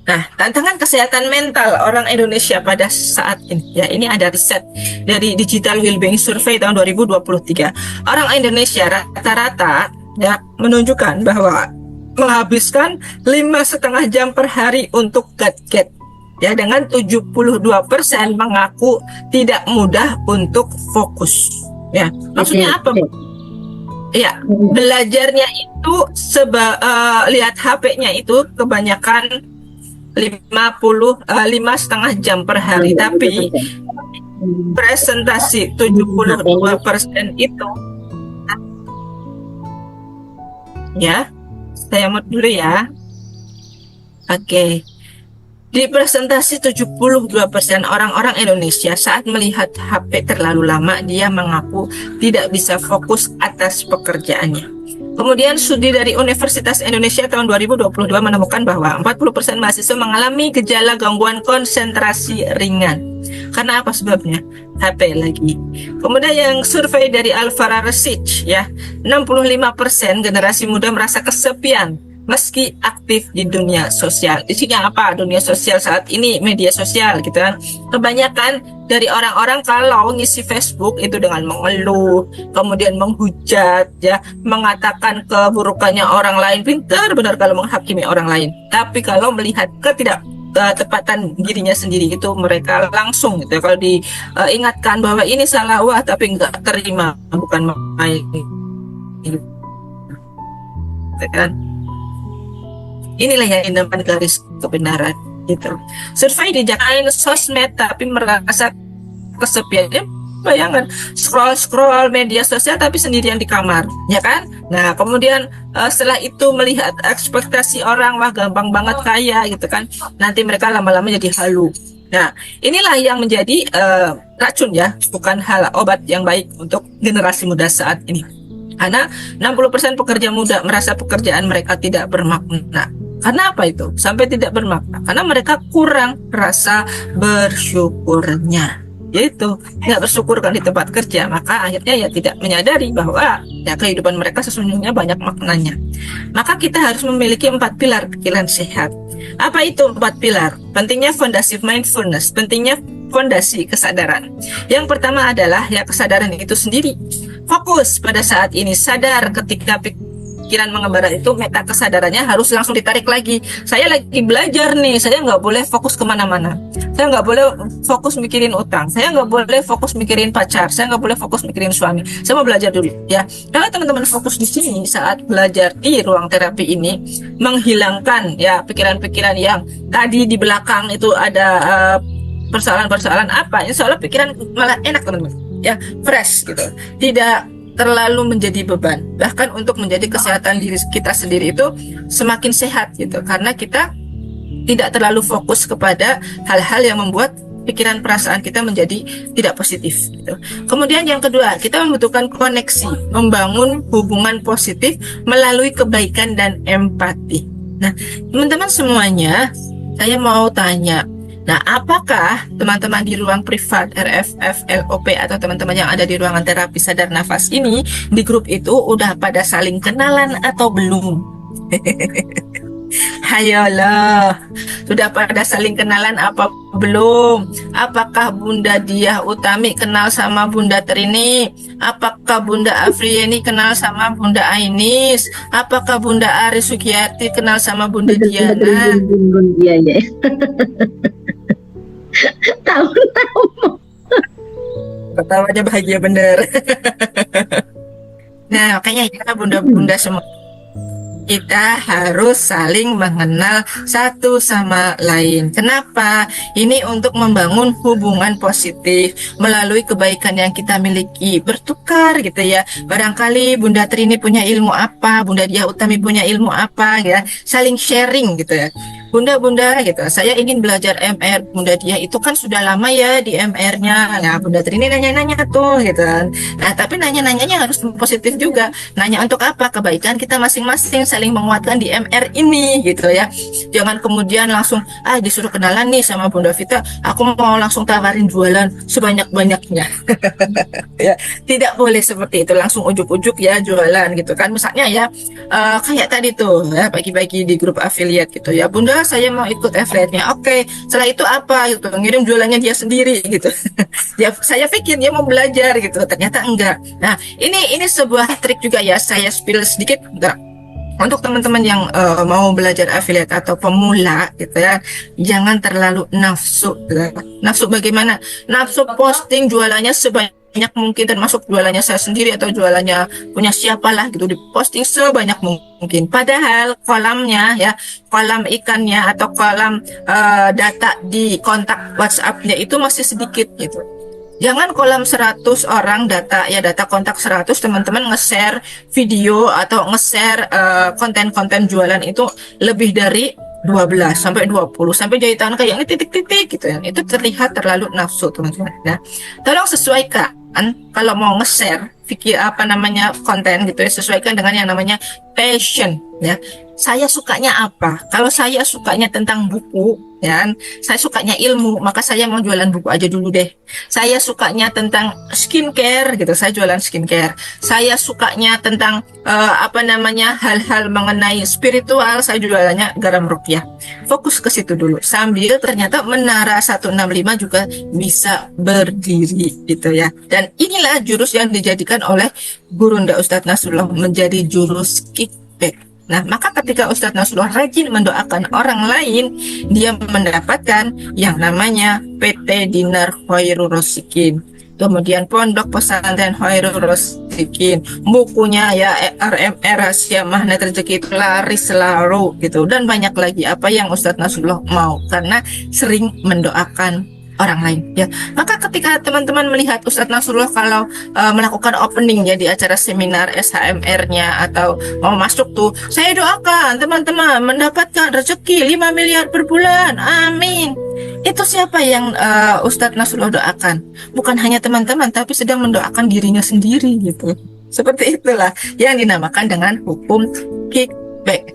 Nah, tantangan kesehatan mental orang Indonesia pada saat ini, ya ini ada riset dari Digital Wellbeing Survey tahun 2023. Orang Indonesia rata-rata ya menunjukkan bahwa menghabiskan 5,5 jam per hari untuk gadget. Ya, dengan 72% mengaku tidak mudah untuk fokus. Ya, maksudnya apa? Ya, belajarnya itu lihat HP-nya itu kebanyakan 5,5 jam per hari, tapi presentasi 72% itu ya. Saya mute dulu ya. Oke. Di presentasi 72% orang-orang Indonesia saat melihat HP terlalu lama, dia mengaku tidak bisa fokus atas pekerjaannya. Kemudian studi dari Universitas Indonesia tahun 2022 menemukan bahwa 40% mahasiswa mengalami gejala gangguan konsentrasi ringan. Karena apa sebabnya? HP lagi. Kemudian yang survei dari Alvara Research ya, 65% generasi muda merasa kesepian meski aktif di dunia sosial. Isinya apa? Dunia sosial saat ini media sosial gitu kan. Kebanyakan dari orang-orang kalau ngisi Facebook itu dengan mengeluh, kemudian menghujat ya, mengatakan keburukannya orang lain. Pintar benar kalau menghakimi orang lain. Tapi kalau melihat ketepatan dirinya sendiri itu mereka langsung gitu ya. Kalau diingatkan bahwa ini salah, wah tapi nggak terima, bukan main gitu kan. Inilah yang dinamakan garis kebenaran gitu. Survei di Jakarta sosmed tapi merasa kesepiannya, bayangan scroll media sosial tapi sendirian di kamar, ya kan? Nah, kemudian setelah itu melihat ekspektasi orang, wah gampang banget kaya gitu kan. Nanti mereka lama-lama jadi halu. Nah, inilah yang menjadi racun ya, bukan hal obat yang baik untuk generasi muda saat ini. Karena 60% pekerja muda merasa pekerjaan mereka tidak bermakna. Karena apa itu? Sampai tidak bermakna. Karena mereka kurang rasa bersyukurnya. Yaitu nggak bersyukur kan di tempat kerja, maka akhirnya ya tidak menyadari bahwa ya kehidupan mereka sesungguhnya banyak maknanya. Maka kita harus memiliki 4 pilar pikiran sehat. Apa itu 4 pilar? Pentingnya fondasi mindfulness, pentingnya fondasi kesadaran. Yang pertama adalah ya kesadaran itu sendiri. Fokus pada saat ini, sadar ketika pikiran mengembara itu, meta kesadarannya harus langsung ditarik lagi. Saya lagi belajar nih, saya nggak boleh fokus kemana-mana. Saya nggak boleh fokus mikirin utang. Saya nggak boleh fokus mikirin pacar. Saya nggak boleh fokus mikirin suami. Saya mau belajar dulu ya. Kalau teman-teman fokus di sini saat belajar di ruang terapi ini, menghilangkan ya pikiran-pikiran yang tadi di belakang itu ada persoalan-persoalan apa. Insya Allah pikiran malah enak teman-teman. Ya, fresh gitu. Tidak terlalu menjadi beban. Bahkan untuk menjadi kesehatan diri kita sendiri itu semakin sehat gitu. Karena kita tidak terlalu fokus kepada hal-hal yang membuat pikiran perasaan kita menjadi tidak positif gitu. Kemudian yang kedua, kita membutuhkan koneksi, membangun hubungan positif melalui kebaikan dan empati. Nah, teman-teman semuanya, saya mau tanya, nah, apakah teman-teman di ruang privat RFF, LOP atau teman-teman yang ada di ruangan terapi sadar nafas ini di grup itu udah pada saling kenalan atau belum? Hayolah, sudah pada saling kenalan apa belum? Apakah Bunda Diah Utami kenal sama Bunda Trini? Apakah Bunda Afriyeni kenal sama Bunda Ainis? Apakah Bunda Ari Sugiyarti kenal sama Bunda Diana? Iya, ya. Tahu. Ketawanya bahagia bener. Nah, makanya kita bunda-bunda semua, kita harus saling mengenal satu sama lain. Kenapa? Ini untuk membangun hubungan positif melalui kebaikan yang kita miliki, bertukar gitu ya. Barangkali Bunda Trini punya ilmu apa, Bunda Diah Utami punya ilmu apa ya, saling sharing gitu ya. Bunda-bunda gitu, saya ingin belajar MR. Bunda Diah itu kan sudah lama ya di MR-nya. Nah, Bunda Trini nanya-nanya tuh gitu kan. Nah, tapi nanya-nanyanya harus positif juga. Nanya untuk apa? Kebaikan kita masing-masing, saling menguatkan di MR ini gitu ya. Jangan kemudian langsung disuruh kenalan nih sama Bunda Vita, aku mau langsung tawarin jualan sebanyak-banyaknya. Ya, tidak boleh seperti itu, langsung ujuk-ujuk ya jualan gitu kan. Misalnya ya kayak tadi tuh ya, pagi-pagi di grup affiliate gitu ya, Bunda saya mau ikut affiliate-nya. Oke, setelah itu apa gitu, ngirim jualannya dia sendiri gitu. Ya, saya pikir dia mau belajar gitu, ternyata enggak. Nah, ini sebuah trik juga ya, saya spill sedikit enggak. Untuk teman-teman yang mau belajar affiliate atau pemula gitu ya, jangan terlalu nafsu gitu. Nafsu bagaimana? Nafsu posting jualannya sebanyak mungkin, termasuk jualannya saya sendiri atau jualannya punya siapalah gitu, diposting sebanyak mungkin. Padahal kolamnya ya, kolam ikannya atau kolam data di kontak WhatsApp-nya itu masih sedikit gitu. Jangan kolam 100 orang data ya, data kontak 100, teman-teman nge-share video atau nge-share konten-konten jualan itu lebih dari 12 sampai 20 sampai jahitan kayak ini titik-titik gitu ya. Itu terlihat terlalu nafsu, teman-teman. Nah, tolong sesuaikan kalau mau nge-share konten gitu ya, sesuaikan dengan yang namanya passion ya. Saya sukanya apa? Kalau saya sukanya tentang buku ya, saya sukanya ilmu, maka saya mau jualan buku aja dulu deh. Saya sukanya tentang skincare gitu, saya jualan skincare. Saya sukanya tentang hal-hal mengenai spiritual, saya jualannya garam rupiah. Fokus ke situ dulu, sambil ternyata Menara 165 juga bisa berdiri gitu ya. Dan inilah jurus yang dijadikan oleh Gurunda Ustadz Nasrullah menjadi jurus kickback. Nah, maka ketika Ustadz Nasrullah rajin mendoakan orang lain, dia mendapatkan yang namanya PT Dinar Khairur Rosikin, kemudian Pondok Pesantren Khairur Rosikin, bukunya ya RMR Rahasia Magnet Rezeki itu laris selalu gitu, dan banyak lagi apa yang Ustadz Nasrullah mau karena sering mendoakan orang lain ya. Maka ketika teman-teman melihat Ustadz Nasrullah kalau melakukan opening ya di acara seminar SHMR-nya atau mau masuk tuh, saya doakan teman-teman mendapatkan rezeki 5 miliar per bulan, amin. Itu siapa yang Ustadz Nasrullah doakan? Bukan hanya teman-teman, tapi sedang mendoakan dirinya sendiri gitu. Seperti itulah yang dinamakan dengan hukum kickback.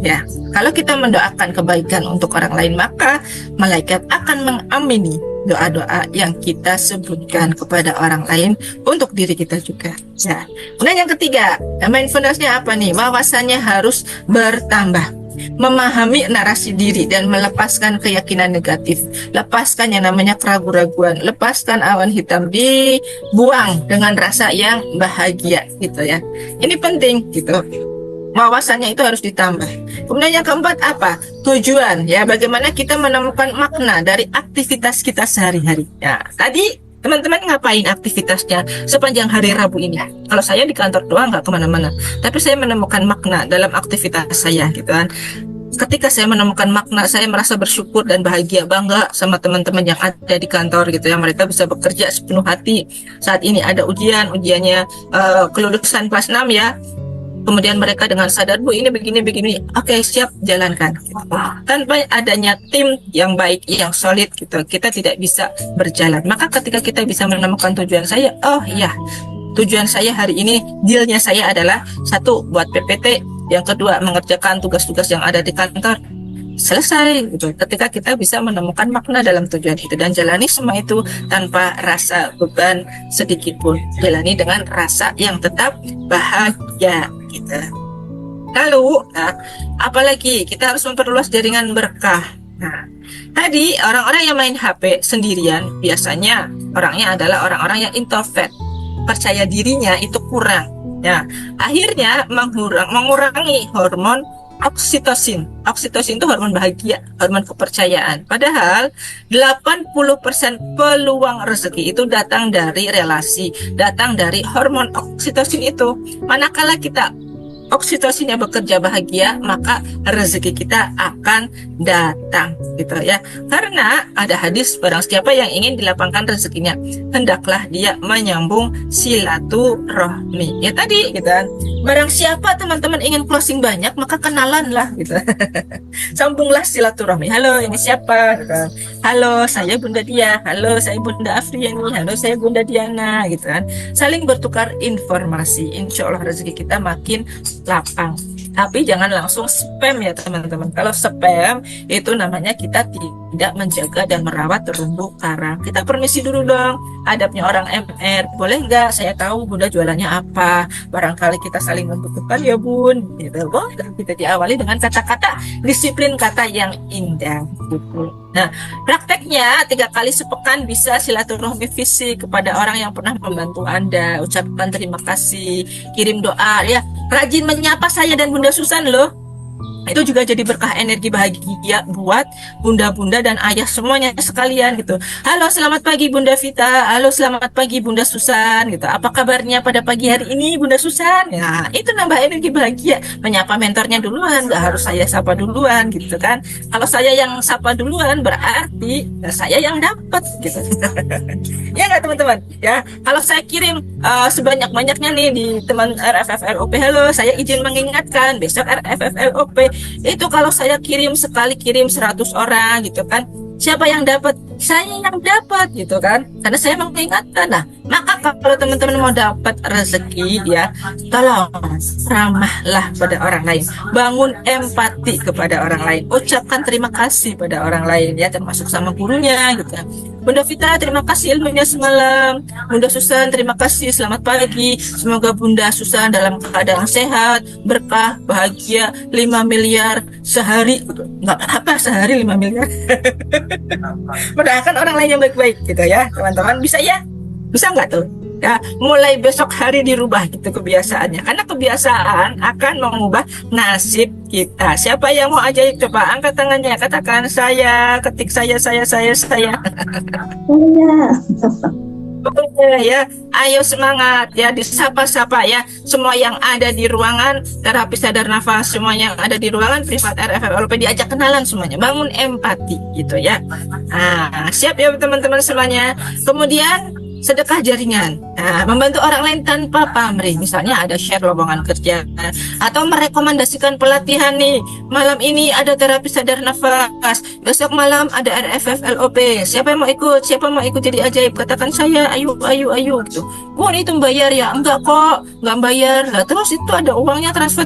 Ya, kalau kita mendoakan kebaikan untuk orang lain, maka malaikat akan mengamini doa-doa yang kita sebutkan kepada orang lain untuk diri kita juga. Ya. Kemudian yang ketiga, mindfulness-nya apa nih? Wawasannya harus bertambah. Memahami narasi diri dan melepaskan keyakinan negatif, lepaskan yang namanya keraguan-raguan, lepaskan awan hitam, dibuang dengan rasa yang bahagia gitu ya. Ini penting gitu. Wawasannya itu harus ditambah. Kemudian yang keempat apa? Tujuan ya, bagaimana kita menemukan makna dari aktivitas kita sehari-hari. Ya, tadi teman-teman ngapain aktivitasnya sepanjang hari Rabu ini? Kalau saya di kantor doang nggak kemana-mana, tapi saya menemukan makna dalam aktivitas saya gitu kan. Ketika saya menemukan makna, saya merasa bersyukur dan bahagia, bangga sama teman-teman yang ada di kantor gitu ya. Mereka bisa bekerja sepenuh hati. Saat ini ada ujiannya kelulusan kelas 6 ya. Kemudian mereka dengan sadar, Bu ini begini, oke siap jalankan. Tanpa adanya tim yang baik, yang solid gitu, kita tidak bisa berjalan. Maka ketika kita bisa menemukan tujuan saya, oh iya, tujuan saya hari ini, dealnya saya adalah satu, buat PPT, yang kedua mengerjakan tugas-tugas yang ada di kantor. Selesai gitu. Ketika kita bisa menemukan makna dalam tujuan itu dan jalani semua itu tanpa rasa beban sedikit pun, jalani dengan rasa yang tetap bahagia gitu. Lalu apalagi kita harus memperluas jaringan berkah. Nah, tadi orang-orang yang main HP sendirian biasanya orangnya adalah orang-orang yang introvert, percaya dirinya itu kurang ya, akhirnya mengurangi hormon oksitosin. Oksitosin itu hormon bahagia, hormon kepercayaan. Padahal 80% peluang rezeki itu datang dari relasi, datang dari hormon oksitosin itu. Manakala kita oksitosinnya bekerja bahagia, maka rezeki kita akan datang gitu ya. Karena ada hadis, barang siapa yang ingin dilapangkan rezekinya, hendaklah dia menyambung silaturahmi. Ya tadi gitu kan. Barang siapa teman-teman ingin closing banyak, maka kenalanlah gitu. Sambunglah silaturahmi. Halo, ini siapa? Gitu. Halo, saya Bunda Dia. Halo, saya Bunda Afriani. Halo, saya Bunda Diana gitu kan. Saling bertukar informasi. Insya Allah rezeki kita makin lapang. Tapi jangan langsung spam ya teman-teman. Kalau spam itu namanya kita tidak menjaga dan merawat terumbu karang. Kita permisi dulu dong, adabnya orang MR. Boleh nggak saya tahu Bunda jualannya apa? Barangkali kita saling membutuhkan ya Bun. Gitu. Boleh kita diawali dengan kata-kata disiplin, kata yang indah. Gitu. Nah, prakteknya 3 kali sepekan bisa silaturahmi fisik kepada orang yang pernah membantu Anda. Ucapkan terima kasih, kirim doa ya. Rajin menyapa saya dan Bunda Susan loh. Itu juga jadi berkah energi bahagia buat bunda-bunda dan ayah semuanya sekalian gitu. Halo, selamat pagi Bunda Vita. Halo, selamat pagi Bunda Susan gitu. Apa kabarnya pada pagi hari ini Bunda Susan? Ya, itu nambah energi bahagia. Menyapa mentornya duluan, nggak harus saya sapa duluan gitu kan. Kalau saya yang sapa duluan berarti saya yang dapat gitu. Ya nggak teman-teman? Ya, kalau saya kirim sebanyak-banyaknya nih di teman RFFLOP, halo, saya izin mengingatkan besok RFFLOP. Itu kalau saya kirim sekali kirim 100 orang gitu kan, siapa yang dapat? Saya yang dapat gitu kan, karena saya mengingatkan. Nah, maka kalau teman-teman mau dapat rezeki ya, tolong ramahlah pada orang lain, bangun empati kepada orang lain, ucapkan terima kasih pada orang lain ya, termasuk sama gurunya gitu. Bunda Vita, terima kasih ilmunya semalam. Bunda Susan, terima kasih, selamat pagi. Semoga Bunda Susan dalam keadaan sehat, berkah, bahagia, 5 miliar sehari. Nggak apa sehari 5 miliar. Mendoakan orang lain yang baik-baik gitu ya teman-teman. Bisa ya? Bisa nggak tuh? Ya, mulai besok hari dirubah gitu kebiasaannya. Karena kebiasaan akan mengubah nasib kita. Siapa yang mau ajaib, coba angkat tangannya, katakan saya, ketik saya. Oke ya, ayo semangat ya, disapa-sapa ya semua yang ada di ruangan terapi sadar nafas, semua yang ada di ruangan privat RFFLP diajak kenalan semuanya, bangun empati gitu ya. Nah, siap ya teman-teman semuanya. Kemudian sedekah jaringan, nah, membantu orang lain tanpa pamrih, misalnya ada share lowongan kerja atau merekomendasikan pelatihan nih, malam ini ada terapi sadar nafas, besok malam ada RFFLOP, siapa yang mau ikut jadi ajaib, katakan saya, ayo gitu. Bu, itu bayar ya? Enggak kok, enggak bayar lah. Terus itu ada uangnya, transfer.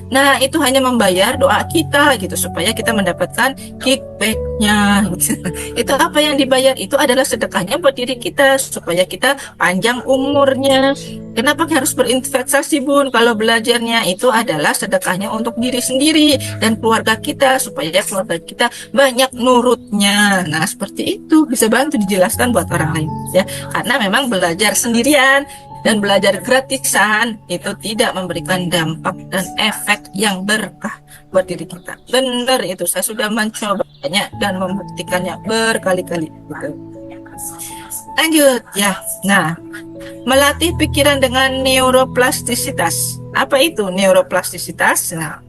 Nah, itu hanya membayar doa kita gitu supaya kita mendapatkan kickbacknya gitu. Itu apa yang dibayar? Itu adalah sedekahnya buat diri kita supaya kita panjang umurnya. Kenapa harus berinvestasi, Bun? Kalau belajarnya itu adalah sedekahnya untuk diri sendiri dan keluarga kita supaya keluarga kita banyak nurutnya. Nah, seperti itu bisa bantu dijelaskan buat orang lain ya. Karena memang belajar sendirian dan belajar gratisan itu tidak memberikan dampak dan efek yang berkah buat diri kita. Benar itu, saya sudah mencobanya dan membuktikannya berkali-kali gitu. Lanjut ya. Nah, melatih pikiran dengan neuroplastisitas. Apa itu neuroplastisitas? Nah,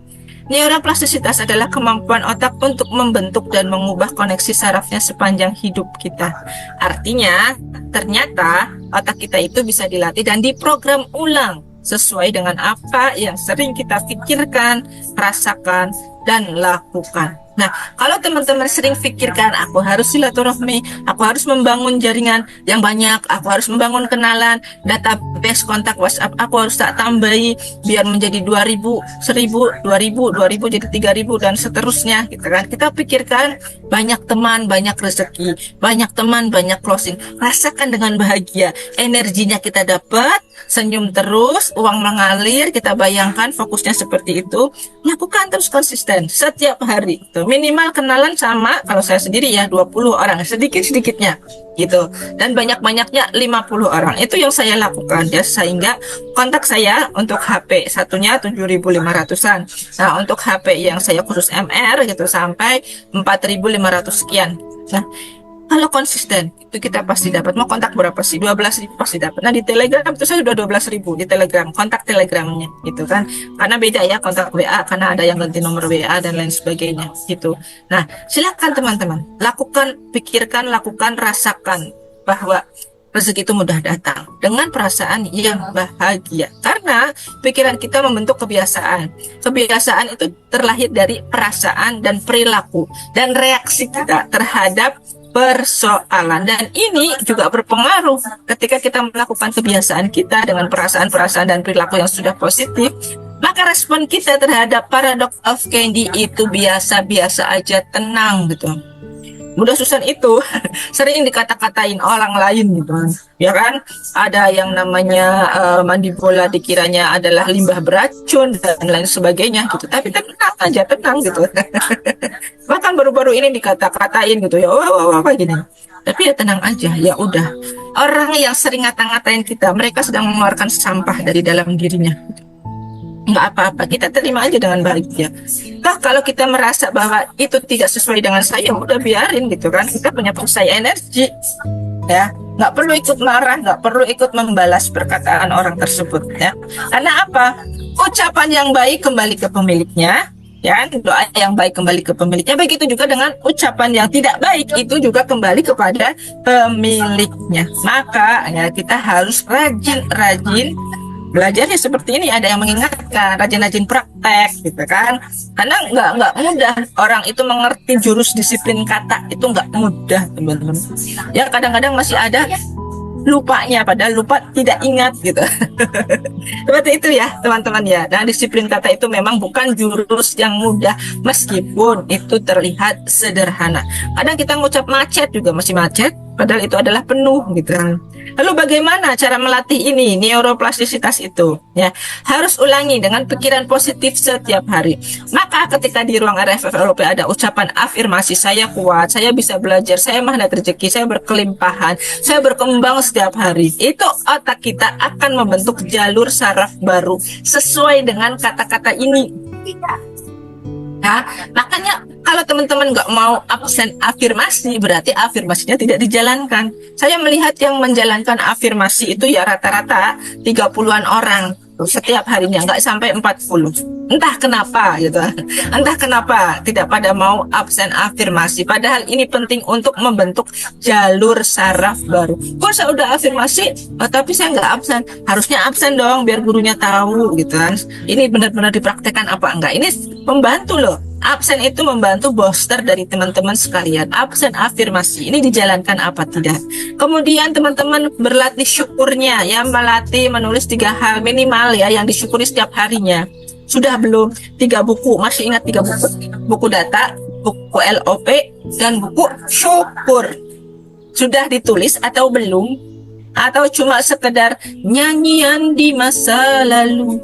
neuroplastisitas adalah kemampuan otak untuk membentuk dan mengubah koneksi sarafnya sepanjang hidup kita. Artinya, ternyata otak kita itu bisa dilatih dan diprogram ulang sesuai dengan apa yang sering kita pikirkan, rasakan, dan lakukan. Nah, kalau teman-teman sering pikirkan, aku harus silaturahmi, aku harus membangun jaringan yang banyak, aku harus membangun kenalan, database kontak WhatsApp, aku harus tak tambahi biar menjadi 2000, 1000, 2000 jadi 3000 dan seterusnya gitu kan. Kita pikirkan banyak teman, banyak rezeki, banyak teman, banyak closing. Rasakan dengan bahagia, energinya kita dapat, senyum terus, uang mengalir, kita bayangkan fokusnya seperti itu. Lakukan terus konsisten setiap hari tuh. Minimal kenalan sama, kalau saya sendiri ya 20 orang, sedikit-sedikitnya gitu, dan banyak-banyaknya 50 orang. Itu yang saya lakukan ya, sehingga kontak saya untuk HP satunya 7.500-an. Nah, untuk HP yang saya khusus MR gitu sampai 4.500 sekian. Nah, kalau konsisten itu kita pasti dapat. Mau kontak berapa sih? 12.000 pasti dapat. Nah, di Telegram itu saya udah 12.000 di Telegram, kontak Telegramnya gitu kan. Karena beda ya kontak WA, karena ada yang ganti nomor WA dan lain sebagainya gitu. Nah, silakan teman-teman, lakukan, pikirkan, lakukan, rasakan bahwa rezeki itu mudah datang dengan perasaan yang bahagia. Karena pikiran kita membentuk kebiasaan. Kebiasaan itu terlahir dari perasaan dan perilaku dan reaksi kita terhadap persoalan, dan ini juga berpengaruh ketika kita melakukan kebiasaan kita dengan perasaan-perasaan dan perilaku yang sudah positif, maka respon kita terhadap paradox of Candy itu biasa-biasa aja, tenang gitu. Mudah Susan itu sering dikata-katain orang lain gitu ya kan, ada yang namanya mandi bola dikiranya adalah limbah beracun dan lain sebagainya gitu, tapi tenang aja, tenang gitu. Bahkan baru-baru ini dikata-katain gitu ya, wah gini, tapi ya tenang aja, ya udah. Orang yang sering ngata-ngatain kita, mereka sedang mengeluarkan sampah dari dalam dirinya. Nggak apa-apa, kita terima aja dengan bahagia. Nah, kalau kita merasa bahwa itu tidak sesuai dengan saya, udah biarin gitu kan. Kita punya persaya energi, ya. Nggak perlu ikut marah, nggak perlu ikut membalas perkataan orang tersebut, ya. Karena apa? Ucapan yang baik kembali ke pemiliknya, ya. Doa yang baik kembali ke pemiliknya. Begitu juga dengan ucapan yang tidak baik, itu juga kembali kepada pemiliknya. Maka ya kita harus rajin belajarnya seperti ini. Ada yang mengingatkan, rajin-rajin praktek gitu kan, karena nggak mudah orang itu mengerti jurus disiplin kata, itu nggak mudah teman-teman ya. Kadang-kadang masih ada lupanya, padahal lupa tidak ingat gitu. Seperti itu ya teman-teman ya. Dan disiplin kata itu memang bukan jurus yang mudah, meskipun itu terlihat sederhana. Kadang kita ngucap macet juga masih macet padahal itu adalah penuh gitu. Lalu bagaimana cara melatih ini neuroplastisitas itu? Ya, harus ulangi dengan pikiran positif setiap hari. Maka ketika di ruang RFFLOP ada ucapan afirmasi, saya kuat, saya bisa belajar, saya magnet rezeki, saya berkelimpahan, saya berkembang setiap hari. Itu otak kita akan membentuk jalur saraf baru sesuai dengan kata-kata ini. Ya, makanya kalau teman-teman nggak mau absen afirmasi, berarti afirmasinya tidak dijalankan. Saya melihat yang menjalankan afirmasi itu ya rata-rata 30-an orang setiap harinya, nggak sampai 40. Entah kenapa gitu. Entah kenapa tidak pada mau absen afirmasi. Padahal ini penting untuk membentuk jalur saraf baru. Kok saya udah afirmasi, tapi saya nggak absen. Harusnya absen dong biar gurunya tahu gitu kan. Ini benar-benar dipraktekkan apa enggak? Ini membantu loh. Absen itu membantu booster dari teman-teman sekalian. Absen afirmasi ini dijalankan apa tidak? Kemudian teman-teman berlatih syukurnya, ya, melatih menulis 3 hal minimal ya yang disyukuri setiap harinya. Sudah belum? 3 buku, masih ingat 3 buku? Buku data, buku LOP, dan buku syukur. Sudah ditulis atau belum? Atau cuma sekedar nyanyian di masa lalu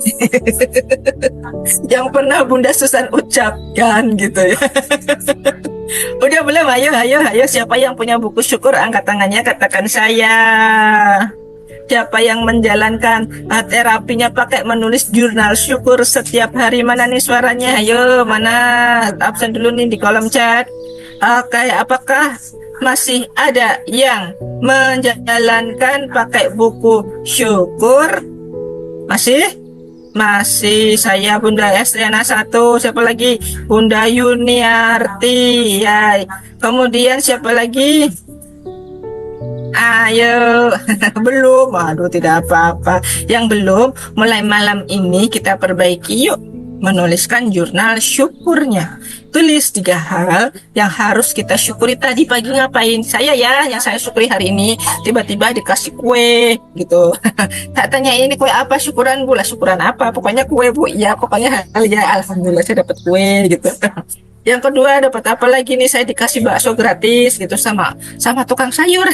yang pernah Bunda Susan ucapkan gitu ya. Udah belum? Ayo, siapa yang punya buku syukur angkat tangannya, katakan saya. Siapa yang menjalankan terapinya pakai menulis jurnal syukur setiap hari? Mana nih suaranya? Ayo, mana? Absen dulu nih di kolom chat. Oke, apakah masih ada yang menjalankan pakai buku syukur? Masih saya Bunda Estriana 1. Siapa lagi? Bunda Yuniarti ya. Kemudian siapa lagi? Ayo. Belum? Aduh, tidak apa-apa. Yang belum, mulai malam ini kita perbaiki yuk, menuliskan jurnal syukurnya. Tulis 3 hal yang harus kita syukuri. Tadi pagi ngapain? Saya ya, yang saya syukuri hari ini tiba-tiba dikasih kue gitu. Tak tanya ini kue apa, syukuran Bu lah, syukuran apa? Pokoknya kue Bu. Ya, pokoknya ya alhamdulillah saya dapat kue gitu. Yang kedua, dapat apa lagi nih? Saya dikasih bakso gratis gitu sama tukang sayur.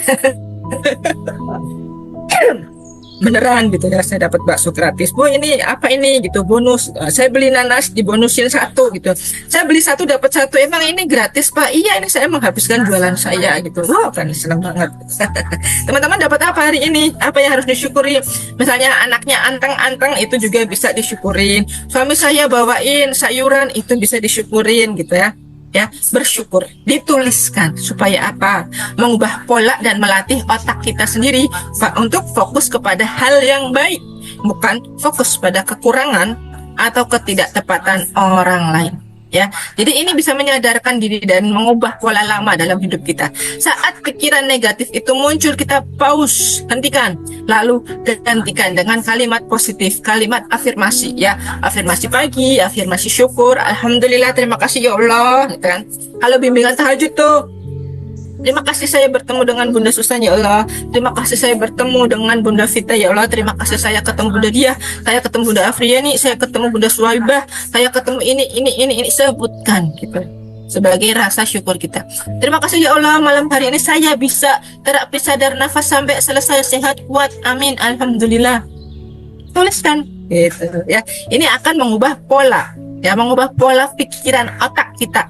Beneran gitu ya, saya dapat bakso gratis. Bu, ini apa ini gitu, bonus. Saya beli nanas dibonusin 1 gitu. Saya beli 1 dapat 1. Emang ini gratis Pak? Iya, ini saya menghabiskan jualan saya gitu. Wow, kan senang banget. Teman-teman dapat apa hari ini? Apa yang harus disyukuri? Misalnya anaknya anteng-anteng, itu juga bisa disyukurin. Suami saya bawain sayuran, itu bisa disyukurin gitu ya. Ya, bersyukur, dituliskan supaya apa? Mengubah pola dan melatih otak kita sendiri untuk fokus kepada hal yang baik, bukan fokus pada kekurangan atau ketidaktepatan orang lain. Ya, jadi ini bisa menyadarkan diri dan mengubah pola lama dalam hidup kita. Saat pikiran negatif itu muncul, kita pause, hentikan, lalu gantikan dengan kalimat positif, kalimat afirmasi. Ya, afirmasi pagi, afirmasi syukur, alhamdulillah, terima kasih ya Allah, gitu kan. Kalau bimbingan tahajud tuh, terima kasih saya bertemu dengan Bunda Susan ya Allah. Terima kasih saya bertemu dengan Bunda Vita ya Allah. Terima kasih saya ketemu Bunda Dia. Saya ketemu Bunda Afriani. Saya ketemu Bunda Suwaibah. Saya ketemu ini sebutkan gitu sebagai rasa syukur kita. Terima kasih ya Allah, malam hari ini saya bisa terapi sadar nafas sampai selesai, sehat kuat. Amin. Alhamdulillah. Tuliskan gitu ya. Ini akan mengubah pola, ya, mengubah pola pikiran otak kita.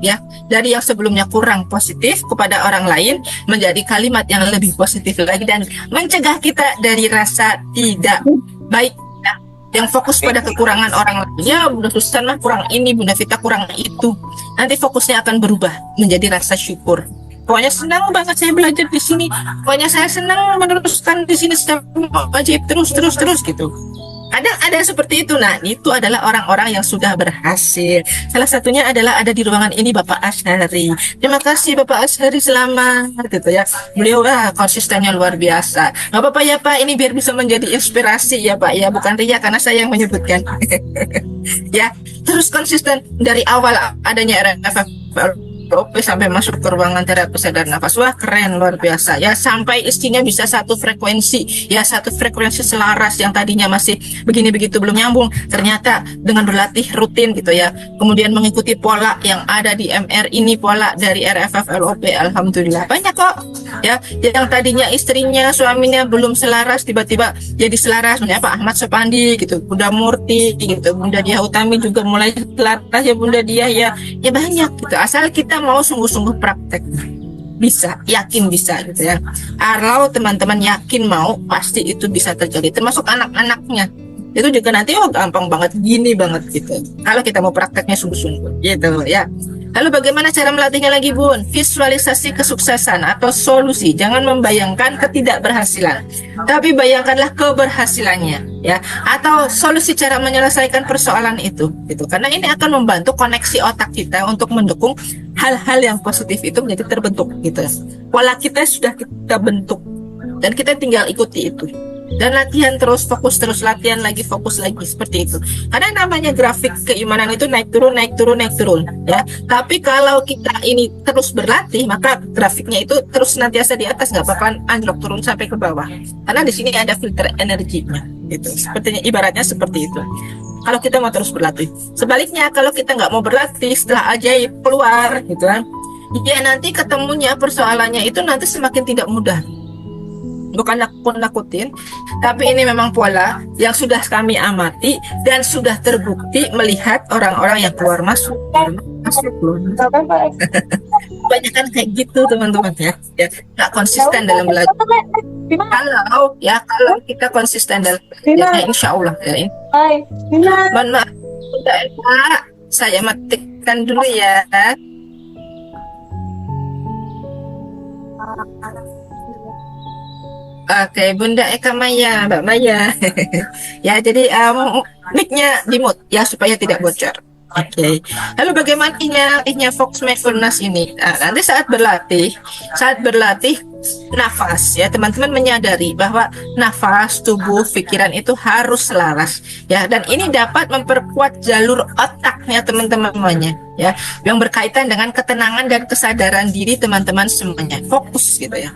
Ya, dari yang sebelumnya kurang positif kepada orang lain menjadi kalimat yang lebih positif lagi dan mencegah kita dari rasa tidak baik ya, yang fokus pada kekurangan orang lain. Ya, Bunda Susan mah kurang ini, Bunda Vita kurang itu. Nanti fokusnya akan berubah menjadi rasa syukur. Pokoknya senang banget saya belajar di sini. Pokoknya saya senang meneruskan di sini, saya mau wajib terus gitu. Kadang ada seperti itu. Nah, itu adalah orang-orang yang sudah berhasil. Salah satunya adalah ada di ruangan ini Bapak Ashari. Terima kasih Bapak Ashari, selamat gitu ya. Beliau konsistennya luar biasa. Nggak apa-apa ya Pak, ini biar bisa menjadi inspirasi ya Pak ya, bukan ria karena saya yang menyebutkan. Ya, terus konsisten dari awal adanya RFF sampai masuk ke ruangan terapi sadar nafas. Wah, keren, luar biasa ya, sampai istrinya bisa satu frekuensi ya, satu frekuensi selaras. Yang tadinya masih begini begitu belum nyambung, ternyata dengan berlatih rutin gitu ya, kemudian mengikuti pola yang ada di MR ini, pola dari RFF LOP, alhamdulillah banyak kok Ya, yang tadinya istrinya, suaminya belum selaras tiba-tiba jadi selaras, misalnya Pak Ahmad Supandi gitu, Bunda Murti gitu, Bunda Dia Utami juga mulai selaras ya Bunda Dia ya. Ya banyak gitu. Asal kita mau sungguh-sungguh praktek. Bisa, yakin bisa gitu ya. Kalau teman-teman yakin mau, pasti itu bisa terjadi. Termasuk anak-anaknya. Itu juga nanti gampang banget, gini banget gitu. Kalau kita mau prakteknya sungguh-sungguh gitu ya. Lalu bagaimana cara melatihnya lagi Bun? Visualisasi kesuksesan atau solusi. Jangan membayangkan ketidakberhasilan, tapi bayangkanlah keberhasilannya ya. Atau solusi cara menyelesaikan persoalan itu gitu. Karena ini akan membantu koneksi otak kita untuk mendukung hal-hal yang positif itu menjadi terbentuk gitu. Pola kita sudah kita bentuk dan kita tinggal ikuti itu. Dan latihan terus, fokus terus, latihan lagi, fokus lagi, seperti itu. Karena namanya grafik keimanan itu naik turun, naik turun, naik turun ya. Tapi kalau kita ini terus berlatih, maka grafiknya itu terus senantiasa di atas, nggak bakalan anjlok turun sampai ke bawah. Karena di sini ada filter energinya gitu. Sepertinya ibaratnya seperti itu. Kalau kita mau terus berlatih. Sebaliknya kalau kita nggak mau berlatih, setelah ajaib keluar gitu kan, ya nanti ketemunya persoalannya itu nanti semakin tidak mudah. Bukan nakut-nakutin, tapi ini memang pola yang sudah kami amati dan sudah terbukti melihat orang-orang yang keluar masuk kebanyakan kayak gitu teman-teman ya, nggak konsisten dalam belajar. Kalau kita konsisten dalam belajar, insya Allah ya. Mohon maaf, Bunda Eka, saya matikan dulu ya. Oke, Bunda Eka Maya, Mbak Maya. Ya, jadi mic-nya di-mute ya supaya tidak bocor. Oke. Lalu bagaimana ininya Fox Mindfulness ini? Nanti saat berlatih nafas ya, teman-teman menyadari bahwa nafas, tubuh, pikiran itu harus selaras ya, dan ini dapat memperkuat jalur otaknya teman-teman semuanya ya, yang berkaitan dengan ketenangan dan kesadaran diri teman-teman semuanya. Fokus gitu ya.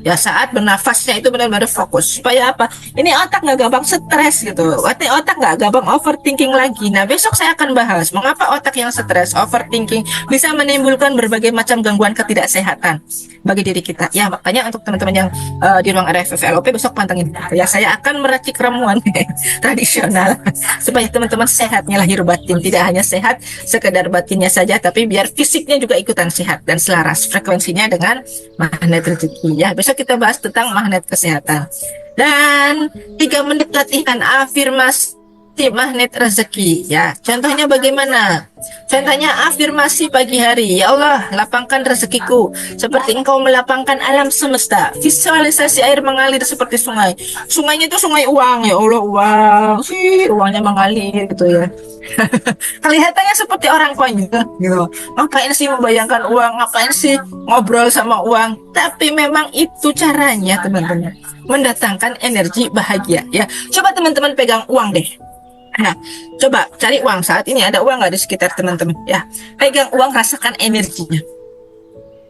Ya saat bernafasnya itu benar-benar fokus. Supaya apa? Ini otak nggak gampang stres gitu. Otak nggak gampang overthinking lagi. Nah besok saya akan bahas mengapa otak yang stres, overthinking bisa menimbulkan berbagai macam gangguan ketidaksehatan bagi diri kita. Ya makanya untuk teman-teman yang di ruang RFF LOP besok pantengin. Ya saya akan meracik ramuan tradisional supaya teman-teman sehatnya lahir batin. Tidak hanya sehat sekedar batinnya saja, tapi biar fisiknya juga ikutan sehat dan selaras frekuensinya dengan magnet rezeki. Ya besok kita bahas tentang magnet kesehatan. Dan 3 menit latihan afirmasi magnet rezeki ya. Contohnya bagaimana? Contohnya afirmasi pagi hari. Ya Allah, lapangkan rezekiku seperti Engkau melapangkan alam semesta. Visualisasi air mengalir seperti sungai. Sungainya itu sungai uang. Ya Allah, uang. Uangnya mengalir gitu ya. Kelihatannya seperti orang konyol gitu. Ngapain sih membayangkan uang? Ngapain sih ngobrol sama uang? Tapi memang itu caranya teman-teman, mendatangkan energi bahagia ya. Coba teman-teman pegang uang deh. Nah, coba cari uang. Saat ini ada uang nggak di sekitar teman-teman ya? Pegang uang, rasakan energinya.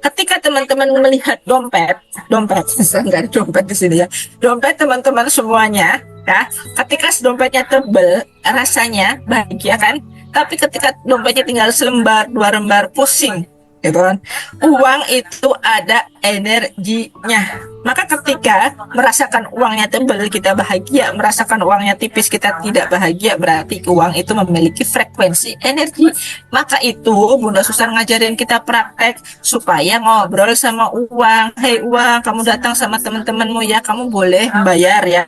Ketika teman-teman melihat dompet, nggak ada dompet di sini ya. Dompet teman-teman semuanya ya. Ketika dompetnya tebel, rasanya bahagia kan? Tapi ketika dompetnya tinggal selembar, 2 lembar, pusing, gitu kan? Uang itu ada energinya. Maka ketika merasakan uangnya tebal kita bahagia, merasakan uangnya tipis kita tidak bahagia, berarti uang itu memiliki frekuensi energi. Maka itu Bunda Susan ngajarin kita praktek supaya ngobrol sama uang. Hei uang, kamu datang sama teman-temanmu ya, kamu boleh membayar ya.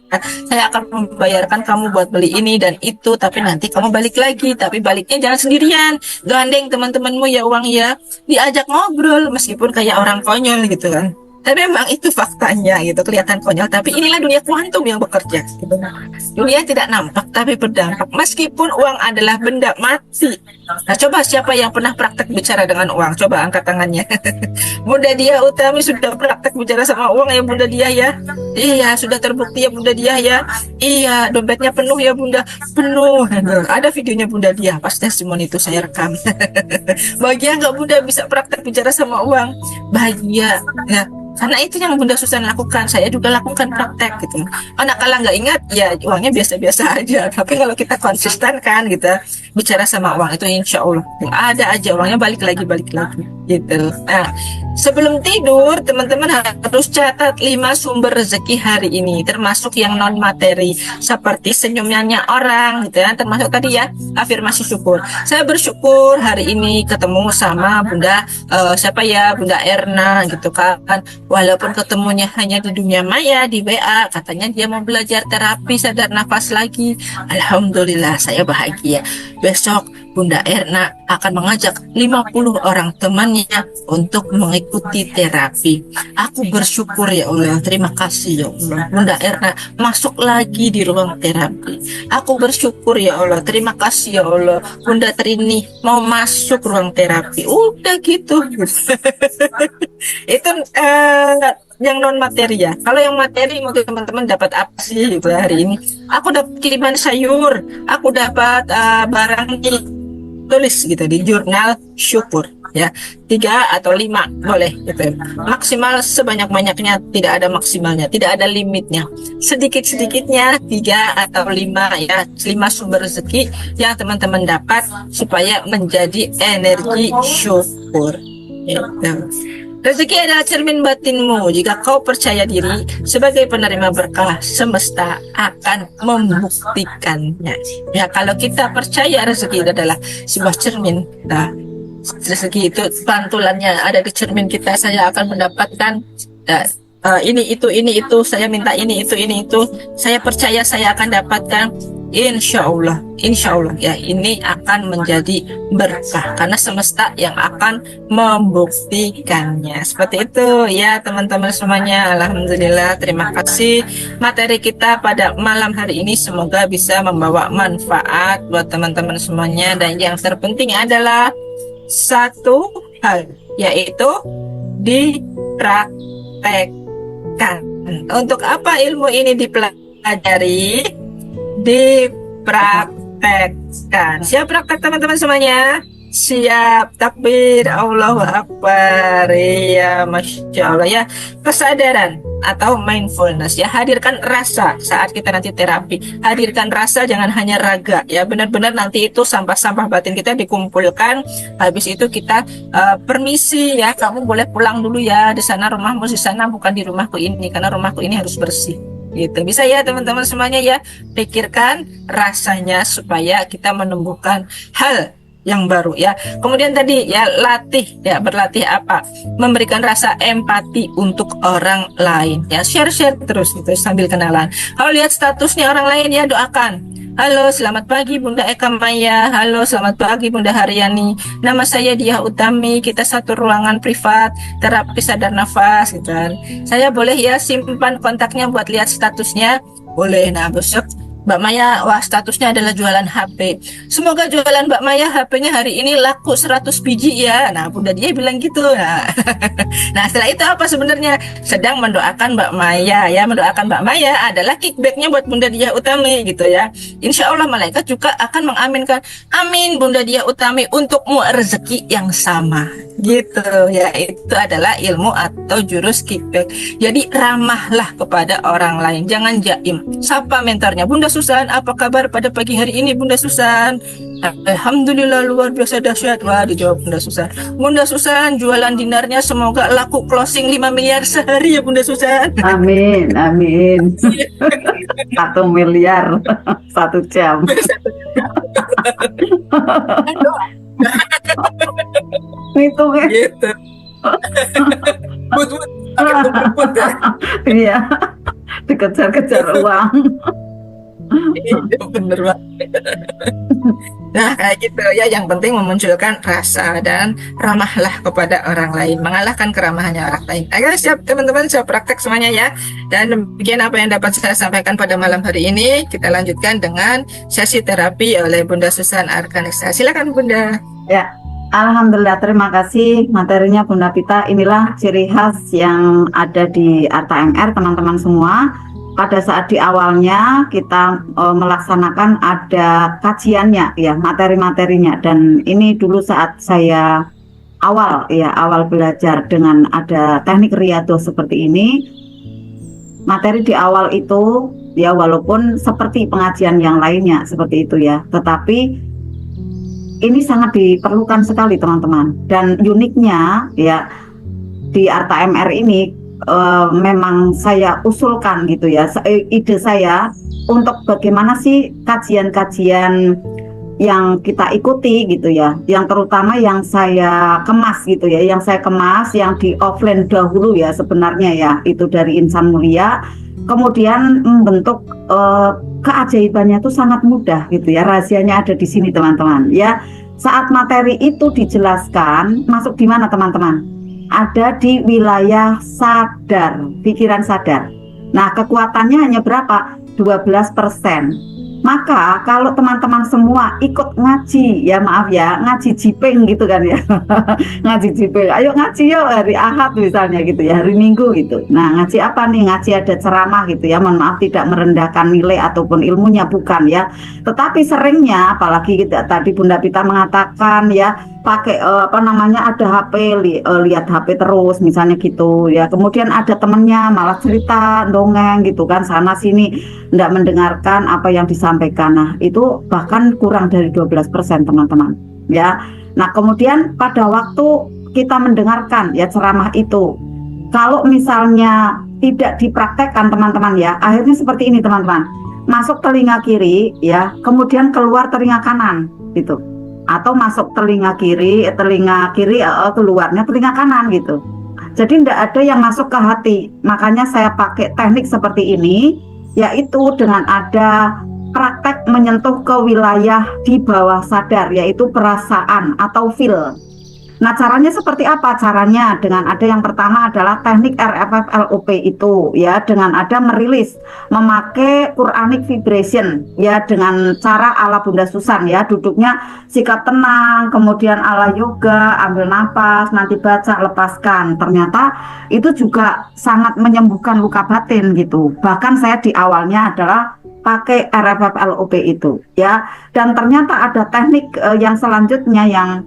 Saya akan membayarkan kamu buat beli ini dan itu, tapi nanti kamu balik lagi. Tapi baliknya jangan sendirian, gandeng teman-temanmu ya uang ya. Diajak ngobrol meskipun kayak orang konyol gitu kan. Tapi memang itu faktanya gitu, kelihatan konyol, tapi inilah dunia kuantum yang bekerja gitu. Dunia tidak nampak tapi berdampak, meskipun uang adalah benda mati. Nah coba siapa yang pernah praktek bicara dengan uang? Coba angkat tangannya. Bunda Dia Utami sudah praktek bicara sama uang ya Bunda Dia ya? Iya sudah terbukti ya Bunda Dia ya? Iya dompetnya penuh ya Bunda? Penuh. Ada videonya Bunda Dia, pas testimoni itu saya rekam. Bahagia nggak Bunda bisa praktek bicara sama uang? Bahagia ya. Karena itu yang Bunda Susan lakukan, saya juga lakukan praktek gitu. Anak kalau nggak ingat, ya uangnya biasa-biasa aja. Tapi kalau kita konsisten kan, kita bicara sama uang itu insya Allah ada aja uangnya balik lagi gitu. Nah, sebelum tidur teman-teman harus catat 5 sumber rezeki hari ini, termasuk yang non materi seperti senyumnya orang gitu ya, termasuk tadi ya afirmasi syukur. Saya bersyukur hari ini ketemu sama Bunda siapa ya, Bunda Erna gitu kan, walaupun ketemunya hanya di dunia maya di WA, katanya dia mau belajar terapi sadar nafas lagi. Alhamdulillah saya bahagia. Besok Bunda Erna akan mengajak 50 orang temannya untuk mengikuti terapi. Aku bersyukur ya Allah, terima kasih ya Allah. Bunda Erna masuk lagi di ruang terapi. Aku bersyukur ya Allah, terima kasih ya Allah. Bunda Trini mau masuk ruang terapi. Udah gitu. Itu yang non materi ya. Kalau yang materi mungkin teman-teman dapat apa sih gitu hari ini? Aku dapat kiriman sayur, aku dapat barang nih, tulis gitu di jurnal syukur ya, 3 atau 5 boleh gitu, maksimal sebanyak-banyaknya, tidak ada maksimalnya, tidak ada limitnya, sedikit-sedikitnya 3 atau 5 ya, 5 sumber rezeki yang teman-teman dapat supaya menjadi energi syukur gitu. Rezeki adalah cermin batinmu. Jika kau percaya diri sebagai penerima berkah, semesta akan membuktikannya. Ya, kalau kita percaya rezeki itu adalah sebuah cermin, nah, rezeki itu pantulannya ada di cermin kita. Saya akan mendapatkan ini itu, saya minta ini itu, saya percaya saya akan dapatkan. Insya Allah ya, ini akan menjadi berkah karena semesta yang akan membuktikannya. Seperti itu ya teman-teman semuanya. Alhamdulillah, terima kasih. Materi kita pada malam hari ini semoga bisa membawa manfaat buat teman-teman semuanya, dan yang terpenting adalah satu hal, yaitu dipraktekkan. Untuk apa ilmu ini dipelajari? Dipraktekkan. Siap praktek teman-teman semuanya? Siap. Takbir, Allahu Akbar. Ya, Masya Allah ya. Kesadaran atau mindfulness ya, hadirkan rasa saat kita nanti terapi. Hadirkan rasa, jangan hanya raga ya. Benar-benar nanti itu sampah-sampah batin kita dikumpulkan. Habis itu kita permisi ya, kamu boleh pulang dulu ya. Di sana rumahmu, di sana bukan di rumahku ini, karena rumahku ini harus bersih. Gitu bisa ya teman-teman semuanya ya. Pikirkan rasanya supaya kita menumbuhkan hal yang baru ya. Kemudian tadi ya, latih ya, berlatih apa? Memberikan rasa empati untuk orang lain ya. Share terus gitu sambil kenalan. Kalau lihat statusnya orang lain ya, doakan. Halo, selamat pagi Bunda Eka Maya. Halo, selamat pagi Bunda Haryani. Nama saya Diah Utami. Kita satu ruangan privat terapi sadar nafas gitu kan. Saya boleh ya simpan kontaknya buat lihat statusnya? Boleh. Nah, besok Mbak Maya, wah statusnya adalah jualan HP. Semoga jualan Mbak Maya HP-nya hari ini laku 100 biji ya. Nah, Bunda dia bilang gitu. Nah, setelah itu apa sebenarnya? Sedang mendoakan Mbak Maya ya. Mendoakan Mbak Maya adalah kickbacknya buat Bunda Dia Utami gitu ya. Insya Allah malaikat juga akan mengaminkan. Amin Bunda Dia Utami, untukmu rezeki yang sama gitu ya. Itu adalah ilmu atau jurus kickback. Jadi ramahlah kepada orang lain, jangan jaim. Sapa mentornya, Bunda Susan, apa kabar pada pagi hari ini Bunda Susan? Alhamdulillah luar biasa dahsyat. Wah, dijawab Bunda Susan. Bunda Susan, jualan dinarnya semoga laku closing 5 miliar sehari ya Bunda Susan. Amin. 1 miliar 1 jam. Itu Gitu. But. Iya, dikejar-kejar uang. Iya, bener banget. Nah kayak gitu ya, yang penting memunculkan rasa dan ramahlah kepada orang lain, mengalahkan keramahannya orang lain. Ayo siap teman-teman, saya praktek semuanya ya. Dan demikian apa yang dapat saya sampaikan pada malam hari ini. Kita lanjutkan dengan sesi terapi oleh Bunda Susan Arkanisa. Silakan Bunda. Ya, alhamdulillah, terima kasih materinya Bunda Pita. Inilah ciri khas yang ada di Arta MR teman-teman semua. Pada saat di awalnya kita melaksanakan ada kajiannya ya, materi-materinya, dan ini dulu saat saya awal belajar dengan ada teknik riyadhah seperti ini. Materi di awal itu ya, walaupun seperti pengajian yang lainnya seperti itu ya, tetapi ini sangat diperlukan sekali teman-teman. Dan uniknya ya di Arta MR ini memang saya usulkan gitu ya, ide saya untuk bagaimana sih kajian-kajian yang kita ikuti gitu ya, yang terutama yang saya kemas gitu ya, yang di offline dahulu ya sebenarnya ya, itu dari Insan Mulia, kemudian membentuk keajaibannya itu sangat mudah gitu ya, rahasianya ada di sini teman-teman ya. Saat materi itu dijelaskan, masuk di mana teman-teman? Ada di wilayah sadar, pikiran sadar. Nah, kekuatannya hanya berapa? 12%. Maka kalau teman-teman semua ikut ngaji, ya maaf ya, ngaji jiping gitu kan ya. Ngaji jiping, ayo ngaji yuk hari Ahad misalnya gitu ya, hari Minggu gitu. Nah, ngaji apa nih? Ngaji ada ceramah gitu ya. Mohon maaf tidak merendahkan nilai ataupun ilmunya, bukan ya. Tetapi seringnya, apalagi gitu, tadi Bunda Pita mengatakan ya, pakai ada HP, lihat HP terus misalnya gitu ya. Kemudian ada temennya malah cerita dongeng gitu kan, sana sini tidak mendengarkan apa yang disampaikan. Nah, itu bahkan kurang dari 12% teman-teman ya. Nah, kemudian pada waktu kita mendengarkan ya ceramah itu, kalau misalnya tidak dipraktekkan teman-teman ya, akhirnya seperti ini teman-teman, masuk telinga kiri ya, kemudian keluar telinga kanan gitu, atau masuk telinga kiri keluarnya telinga kanan gitu. Jadi tidak ada yang masuk ke hati. Makanya saya pakai teknik seperti ini, yaitu dengan ada praktek menyentuh ke wilayah di bawah sadar, yaitu perasaan atau feel. Nah, caranya seperti apa? Caranya dengan ada yang pertama adalah teknik RFF-LOP itu ya, dengan ada merilis memakai Quranic vibration ya, dengan cara ala Bunda Susan ya, duduknya sikap tenang, kemudian ala yoga, ambil nafas, nanti baca, lepaskan. Ternyata itu juga sangat menyembuhkan luka batin gitu. Bahkan saya di awalnya adalah pakai RFF-LOP itu ya, dan ternyata ada teknik yang selanjutnya yang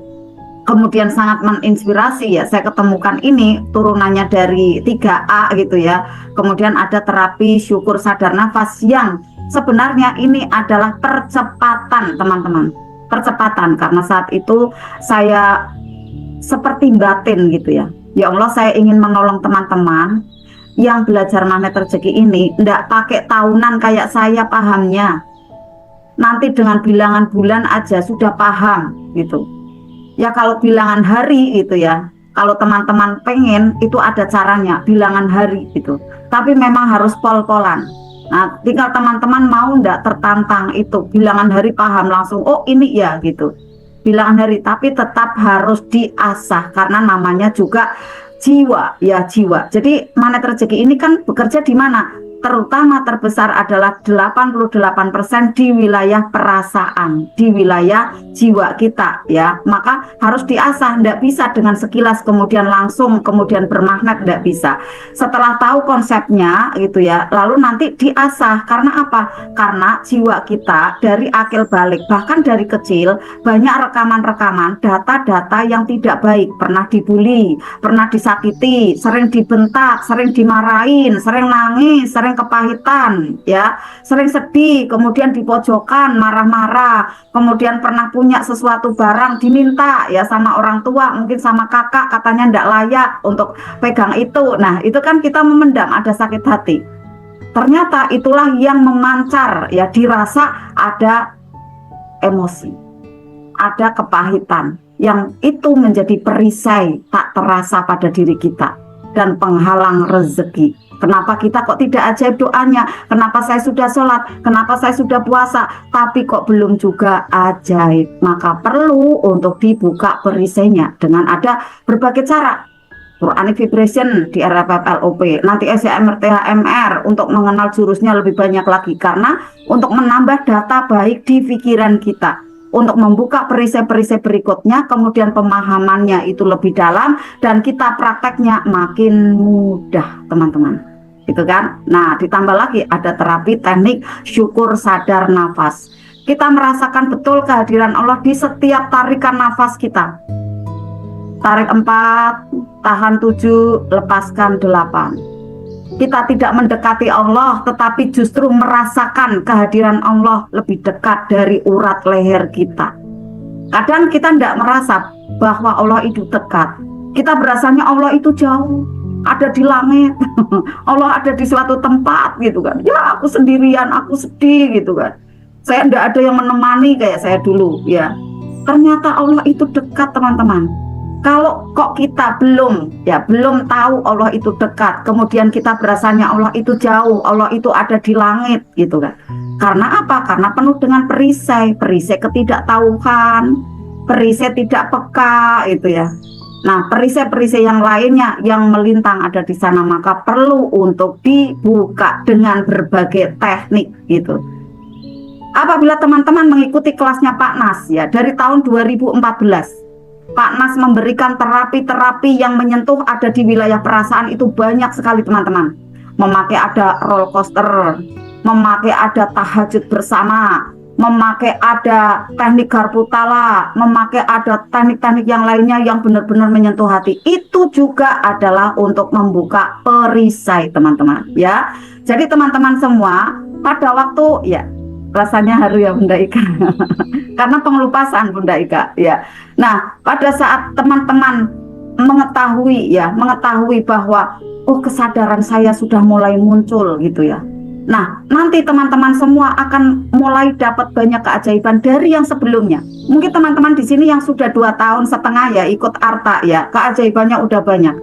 kemudian sangat menginspirasi ya, saya ketemukan ini turunannya dari 3A gitu ya. Kemudian ada terapi syukur sadar nafas yang sebenarnya ini adalah percepatan teman-teman, percepatan, karena saat itu saya seperti batin gitu ya. Ya Allah, saya ingin menolong teman-teman yang belajar magnet rezeki ini, tidak pakai tahunan kayak saya pahamnya, nanti dengan bilangan bulan aja sudah paham gitu ya. Kalau bilangan hari itu ya, kalau teman-teman pengen itu ada caranya bilangan hari gitu, tapi memang harus pol-polan. Nah, tinggal teman-teman mau ndak tertantang itu bilangan hari, paham langsung, oh ini ya gitu bilangan hari, tapi tetap harus diasah karena namanya juga jiwa ya, jiwa. Jadi magnet rezeki ini kan bekerja di mana? Terutama terbesar adalah 88% di wilayah perasaan, di wilayah jiwa kita ya. Maka harus diasah, tidak bisa dengan sekilas kemudian langsung kemudian bermagnet, tidak bisa. Setelah tahu konsepnya gitu ya, lalu nanti diasah. Karena apa? Karena jiwa kita dari akil balik, bahkan dari kecil banyak rekaman-rekaman, data-data yang tidak baik, pernah dibully, pernah disakiti, sering dibentak, sering dimarahin, sering nangis, sering kepahitan ya, sering sedih, kemudian di pojokan marah-marah, kemudian pernah punya sesuatu barang diminta ya sama orang tua, mungkin sama kakak, katanya ndak layak untuk pegang itu. Nah, itu kan kita memendam, ada sakit hati. Ternyata itulah yang memancar ya, dirasa ada emosi, ada kepahitan, yang itu menjadi perisai tak terasa pada diri kita dan penghalang rezeki. Kenapa kita kok tidak ajaib doanya? Kenapa saya sudah sholat? Kenapa saya sudah puasa? Tapi kok belum juga ajaib? Maka perlu untuk dibuka perisainya dengan ada berbagai cara. Quranic vibration di RFF-LOP, nanti SCMR THMR untuk mengenal jurusnya lebih banyak lagi. Karena untuk menambah data baik di pikiran kita, untuk membuka perisai-perisai berikutnya, kemudian pemahamannya itu lebih dalam dan kita prakteknya makin mudah teman-teman. Gitu kan. Nah, ditambah lagi ada terapi teknik syukur sadar nafas. Kita merasakan betul kehadiran Allah di setiap tarikan nafas kita. Tarik 4, tahan 7, lepaskan 8. Kita tidak mendekati Allah, tetapi justru merasakan kehadiran Allah lebih dekat dari urat leher kita. Kadang kita tidak merasa bahwa Allah itu dekat. Kita berasanya Allah itu jauh, ada di langit. Allah ada di suatu tempat gitu kan. Ya aku sendirian, aku sedih gitu kan. Saya tidak ada yang menemani kayak saya dulu ya. Ternyata Allah itu dekat teman-teman. Kalau kok kita belum tahu Allah itu dekat, kemudian kita berasanya Allah itu jauh, Allah itu ada di langit gitu kan. Karena apa? Karena penuh dengan perisai ketidaktahuan, perisai tidak peka itu ya. Nah, perisai-perisai yang lainnya yang melintang ada di sana, maka perlu untuk dibuka dengan berbagai teknik gitu. Apabila teman-teman mengikuti kelasnya Pak Nas ya, dari tahun 2014, Pak Nas memberikan terapi-terapi yang menyentuh ada di wilayah perasaan itu banyak sekali teman-teman. Memakai ada roller coaster, memakai ada tahajud bersama, memakai ada teknik garpu tala, memakai ada teknik-teknik yang lainnya yang benar-benar menyentuh hati. Itu juga adalah untuk membuka perisai teman-teman ya. Jadi teman-teman semua pada waktu ya, rasanya haru ya Bunda Ika karena pengelupasan Bunda Ika ya. Nah pada saat teman-teman mengetahui bahwa kesadaran saya sudah mulai muncul gitu ya. Nah, nanti teman-teman semua akan mulai dapat banyak keajaiban dari yang sebelumnya. Mungkin teman-teman di sini yang sudah 2,5 tahun ya ikut Arta ya, keajaibannya udah banyak.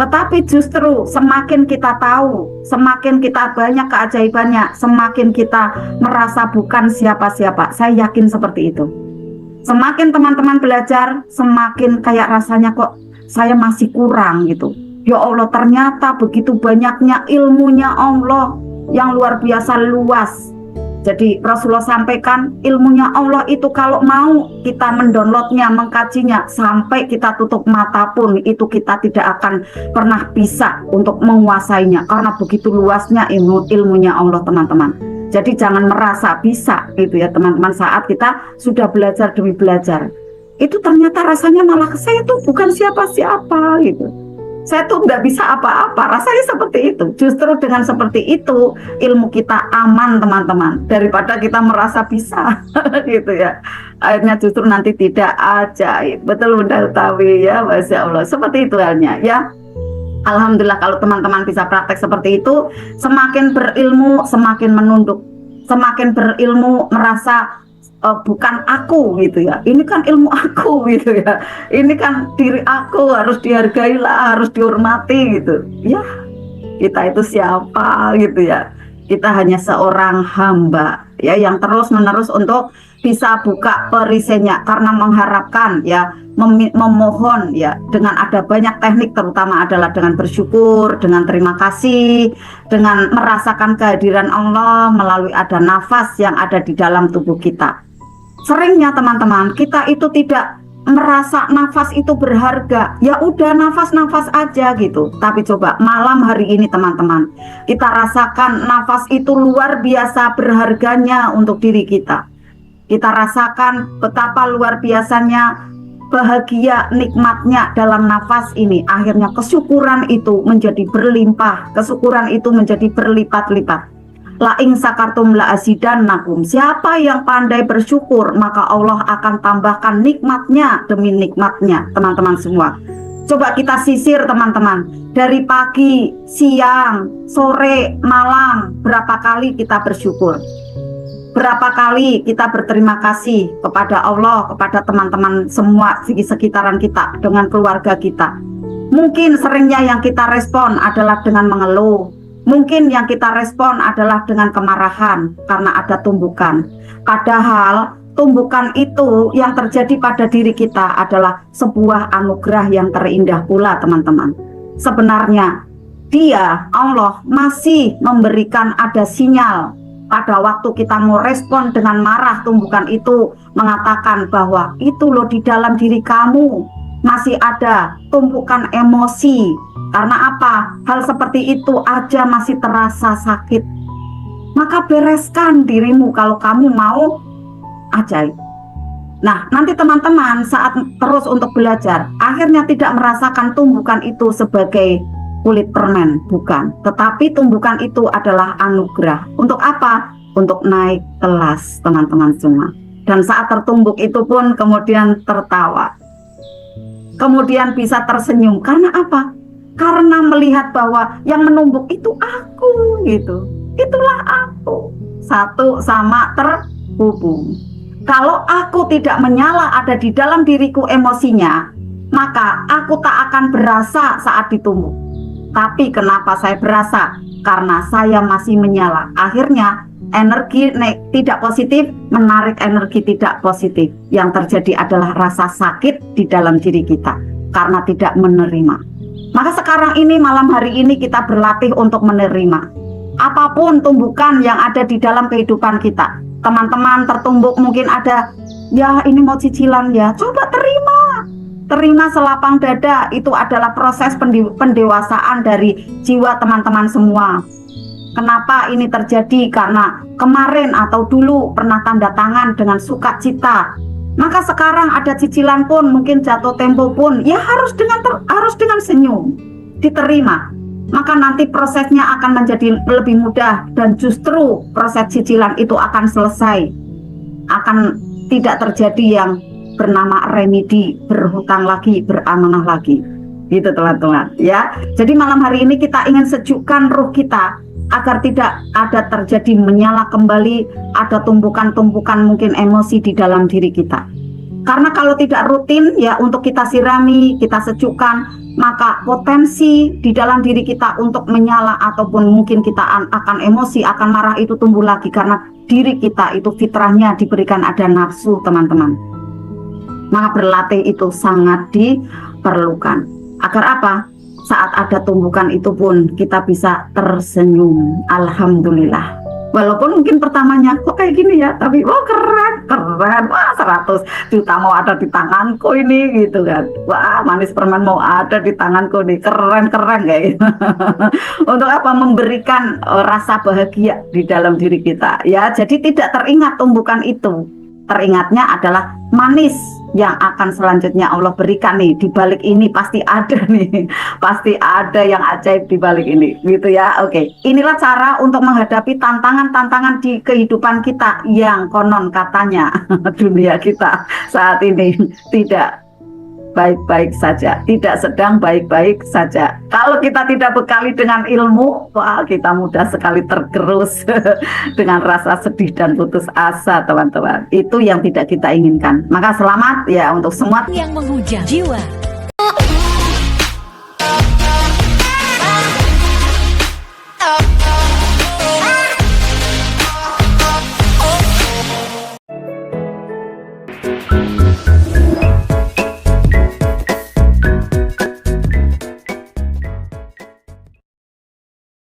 Tetapi justru semakin kita tahu, semakin kita banyak keajaibannya, semakin kita merasa bukan siapa-siapa. Saya yakin seperti itu. Semakin teman-teman belajar, semakin kayak rasanya kok saya masih kurang gitu. Ya Allah, ternyata begitu banyaknya ilmunya Allah yang luar biasa luas. Jadi Rasulullah sampaikan ilmunya Allah itu kalau mau kita mendownloadnya, mengkajinya sampai kita tutup mata pun itu kita tidak akan pernah bisa untuk menguasainya karena begitu luasnya ilmunya Allah teman-teman. Jadi jangan merasa bisa gitu ya teman-teman saat kita sudah belajar demi belajar. Itu ternyata rasanya malah saya tuh bukan siapa-siapa gitu. Saya tuh nggak bisa apa-apa, rasanya seperti itu. Justru dengan seperti itu ilmu kita aman teman-teman, daripada kita merasa bisa gitu ya. Akhirnya justru nanti tidak ajaib. Betul Bunda Utawi ya, Masya Allah. Seperti itu halnya ya. Alhamdulillah kalau teman-teman bisa praktek seperti itu, semakin berilmu semakin menunduk, semakin berilmu merasa bukan aku gitu ya, ini kan ilmu aku gitu ya, ini kan diri aku harus dihargai lah, harus dihormati gitu ya. Kita itu siapa gitu ya, kita hanya seorang hamba ya yang terus menerus untuk bisa buka perisainya karena mengharapkan ya, memohon ya dengan ada banyak teknik, terutama adalah dengan bersyukur, dengan terima kasih, dengan merasakan kehadiran Allah melalui ada nafas yang ada di dalam tubuh kita. Seringnya teman-teman kita itu tidak merasa nafas itu berharga, ya udah nafas-nafas aja gitu. Tapi coba malam hari ini teman-teman, kita rasakan nafas itu luar biasa berharganya untuk diri kita. Kita rasakan betapa luar biasanya bahagia nikmatnya dalam nafas ini. Akhirnya kesyukuran itu menjadi berlimpah, kesyukuran itu menjadi berlipat-lipat. La ing sakartum la azidannakum. Siapa yang pandai bersyukur, maka Allah akan tambahkan nikmatnya demi nikmatnya, teman-teman semua. Coba kita sisir teman-teman, dari pagi, siang, sore, malam, berapa kali kita bersyukur, berapa kali kita berterima kasih kepada Allah, kepada teman-teman semua di sekitaran kita, dengan keluarga kita. Mungkin seringnya yang kita respon adalah dengan mengeluh. Mungkin yang kita respon adalah dengan kemarahan karena ada tumbukan. Padahal tumbukan itu yang terjadi pada diri kita adalah sebuah anugerah yang terindah pula teman-teman. Sebenarnya Dia, Allah, masih memberikan ada sinyal pada waktu kita mau respon dengan marah. Tumbukan itu mengatakan bahwa itu loh di dalam diri kamu masih ada tumpukan emosi. Karena apa? Hal seperti itu aja masih terasa sakit. Maka bereskan dirimu kalau kamu mau ajaib. Nah, nanti teman-teman saat terus untuk belajar, akhirnya tidak merasakan tumbukan itu sebagai kulit permen, bukan. Tetapi tumbukan itu adalah anugerah. Untuk apa? Untuk naik kelas teman-teman semua. Dan saat tertumbuk itu pun kemudian tertawa. Kemudian bisa tersenyum. Karena apa? Karena melihat bahwa yang menumbuk itu aku gitu. Itulah aku. Satu sama terhubung. Kalau aku tidak menyala ada di dalam diriku emosinya, maka aku tak akan berasa saat ditumbuk. Tapi kenapa saya berasa? Karena saya masih menyala. Akhirnya energi tidak positif menarik energi tidak positif. Yang terjadi adalah rasa sakit di dalam diri kita karena tidak menerima. Maka sekarang ini, malam hari ini kita berlatih untuk menerima apapun tumbukan yang ada di dalam kehidupan kita. Teman-teman tertumbuk mungkin ada, ya ini mau cicilan ya, coba terima selapang dada. Itu adalah proses pendewasaan dari jiwa teman-teman semua. Kenapa ini terjadi? Karena kemarin atau dulu pernah tanda tangan dengan sukacita. Maka sekarang ada cicilan pun, mungkin jatuh tempo pun, ya harus dengan senyum, diterima. Maka nanti prosesnya akan menjadi lebih mudah dan justru proses cicilan itu akan selesai. Akan tidak terjadi yang bernama remedi, berhutang lagi, beramanah lagi. Gitu teman-teman ya. Jadi malam hari ini kita ingin sejukkan ruh kita agar tidak ada terjadi menyala kembali, ada tumpukan-tumpukan mungkin emosi di dalam diri kita. Karena kalau tidak rutin ya untuk kita sirami, kita sejukkan, maka potensi di dalam diri kita untuk menyala ataupun mungkin kita akan emosi, akan marah itu tumbuh lagi karena diri kita itu fitrahnya diberikan ada nafsu, teman-teman. Maka berlatih itu sangat diperlukan. Agar apa? Saat ada tumbukan itu pun kita bisa tersenyum. Alhamdulillah. Walaupun mungkin pertamanya kok kayak gini ya, tapi keren, wah 100 juta mau ada di tanganku ini gitu kan. Wah manis permen mau ada di tanganku nih, keren kayak gitu. Untuk apa? Memberikan rasa bahagia di dalam diri kita ya. Jadi tidak teringat tumbukan itu, teringatnya adalah manis yang akan selanjutnya Allah berikan nih. Di balik ini pasti ada nih, pasti ada yang ajaib di balik ini gitu ya. Oke, inilah cara untuk menghadapi tantangan-tantangan di kehidupan kita yang konon katanya dunia kita saat ini tidak baik-baik saja, tidak sedang baik-baik saja. Kalau kita tidak bekali dengan ilmu, wah kita mudah sekali tergerus dengan rasa sedih dan putus asa, teman-teman. Itu yang tidak kita inginkan. Maka selamat ya untuk semua yang menghujam jiwa.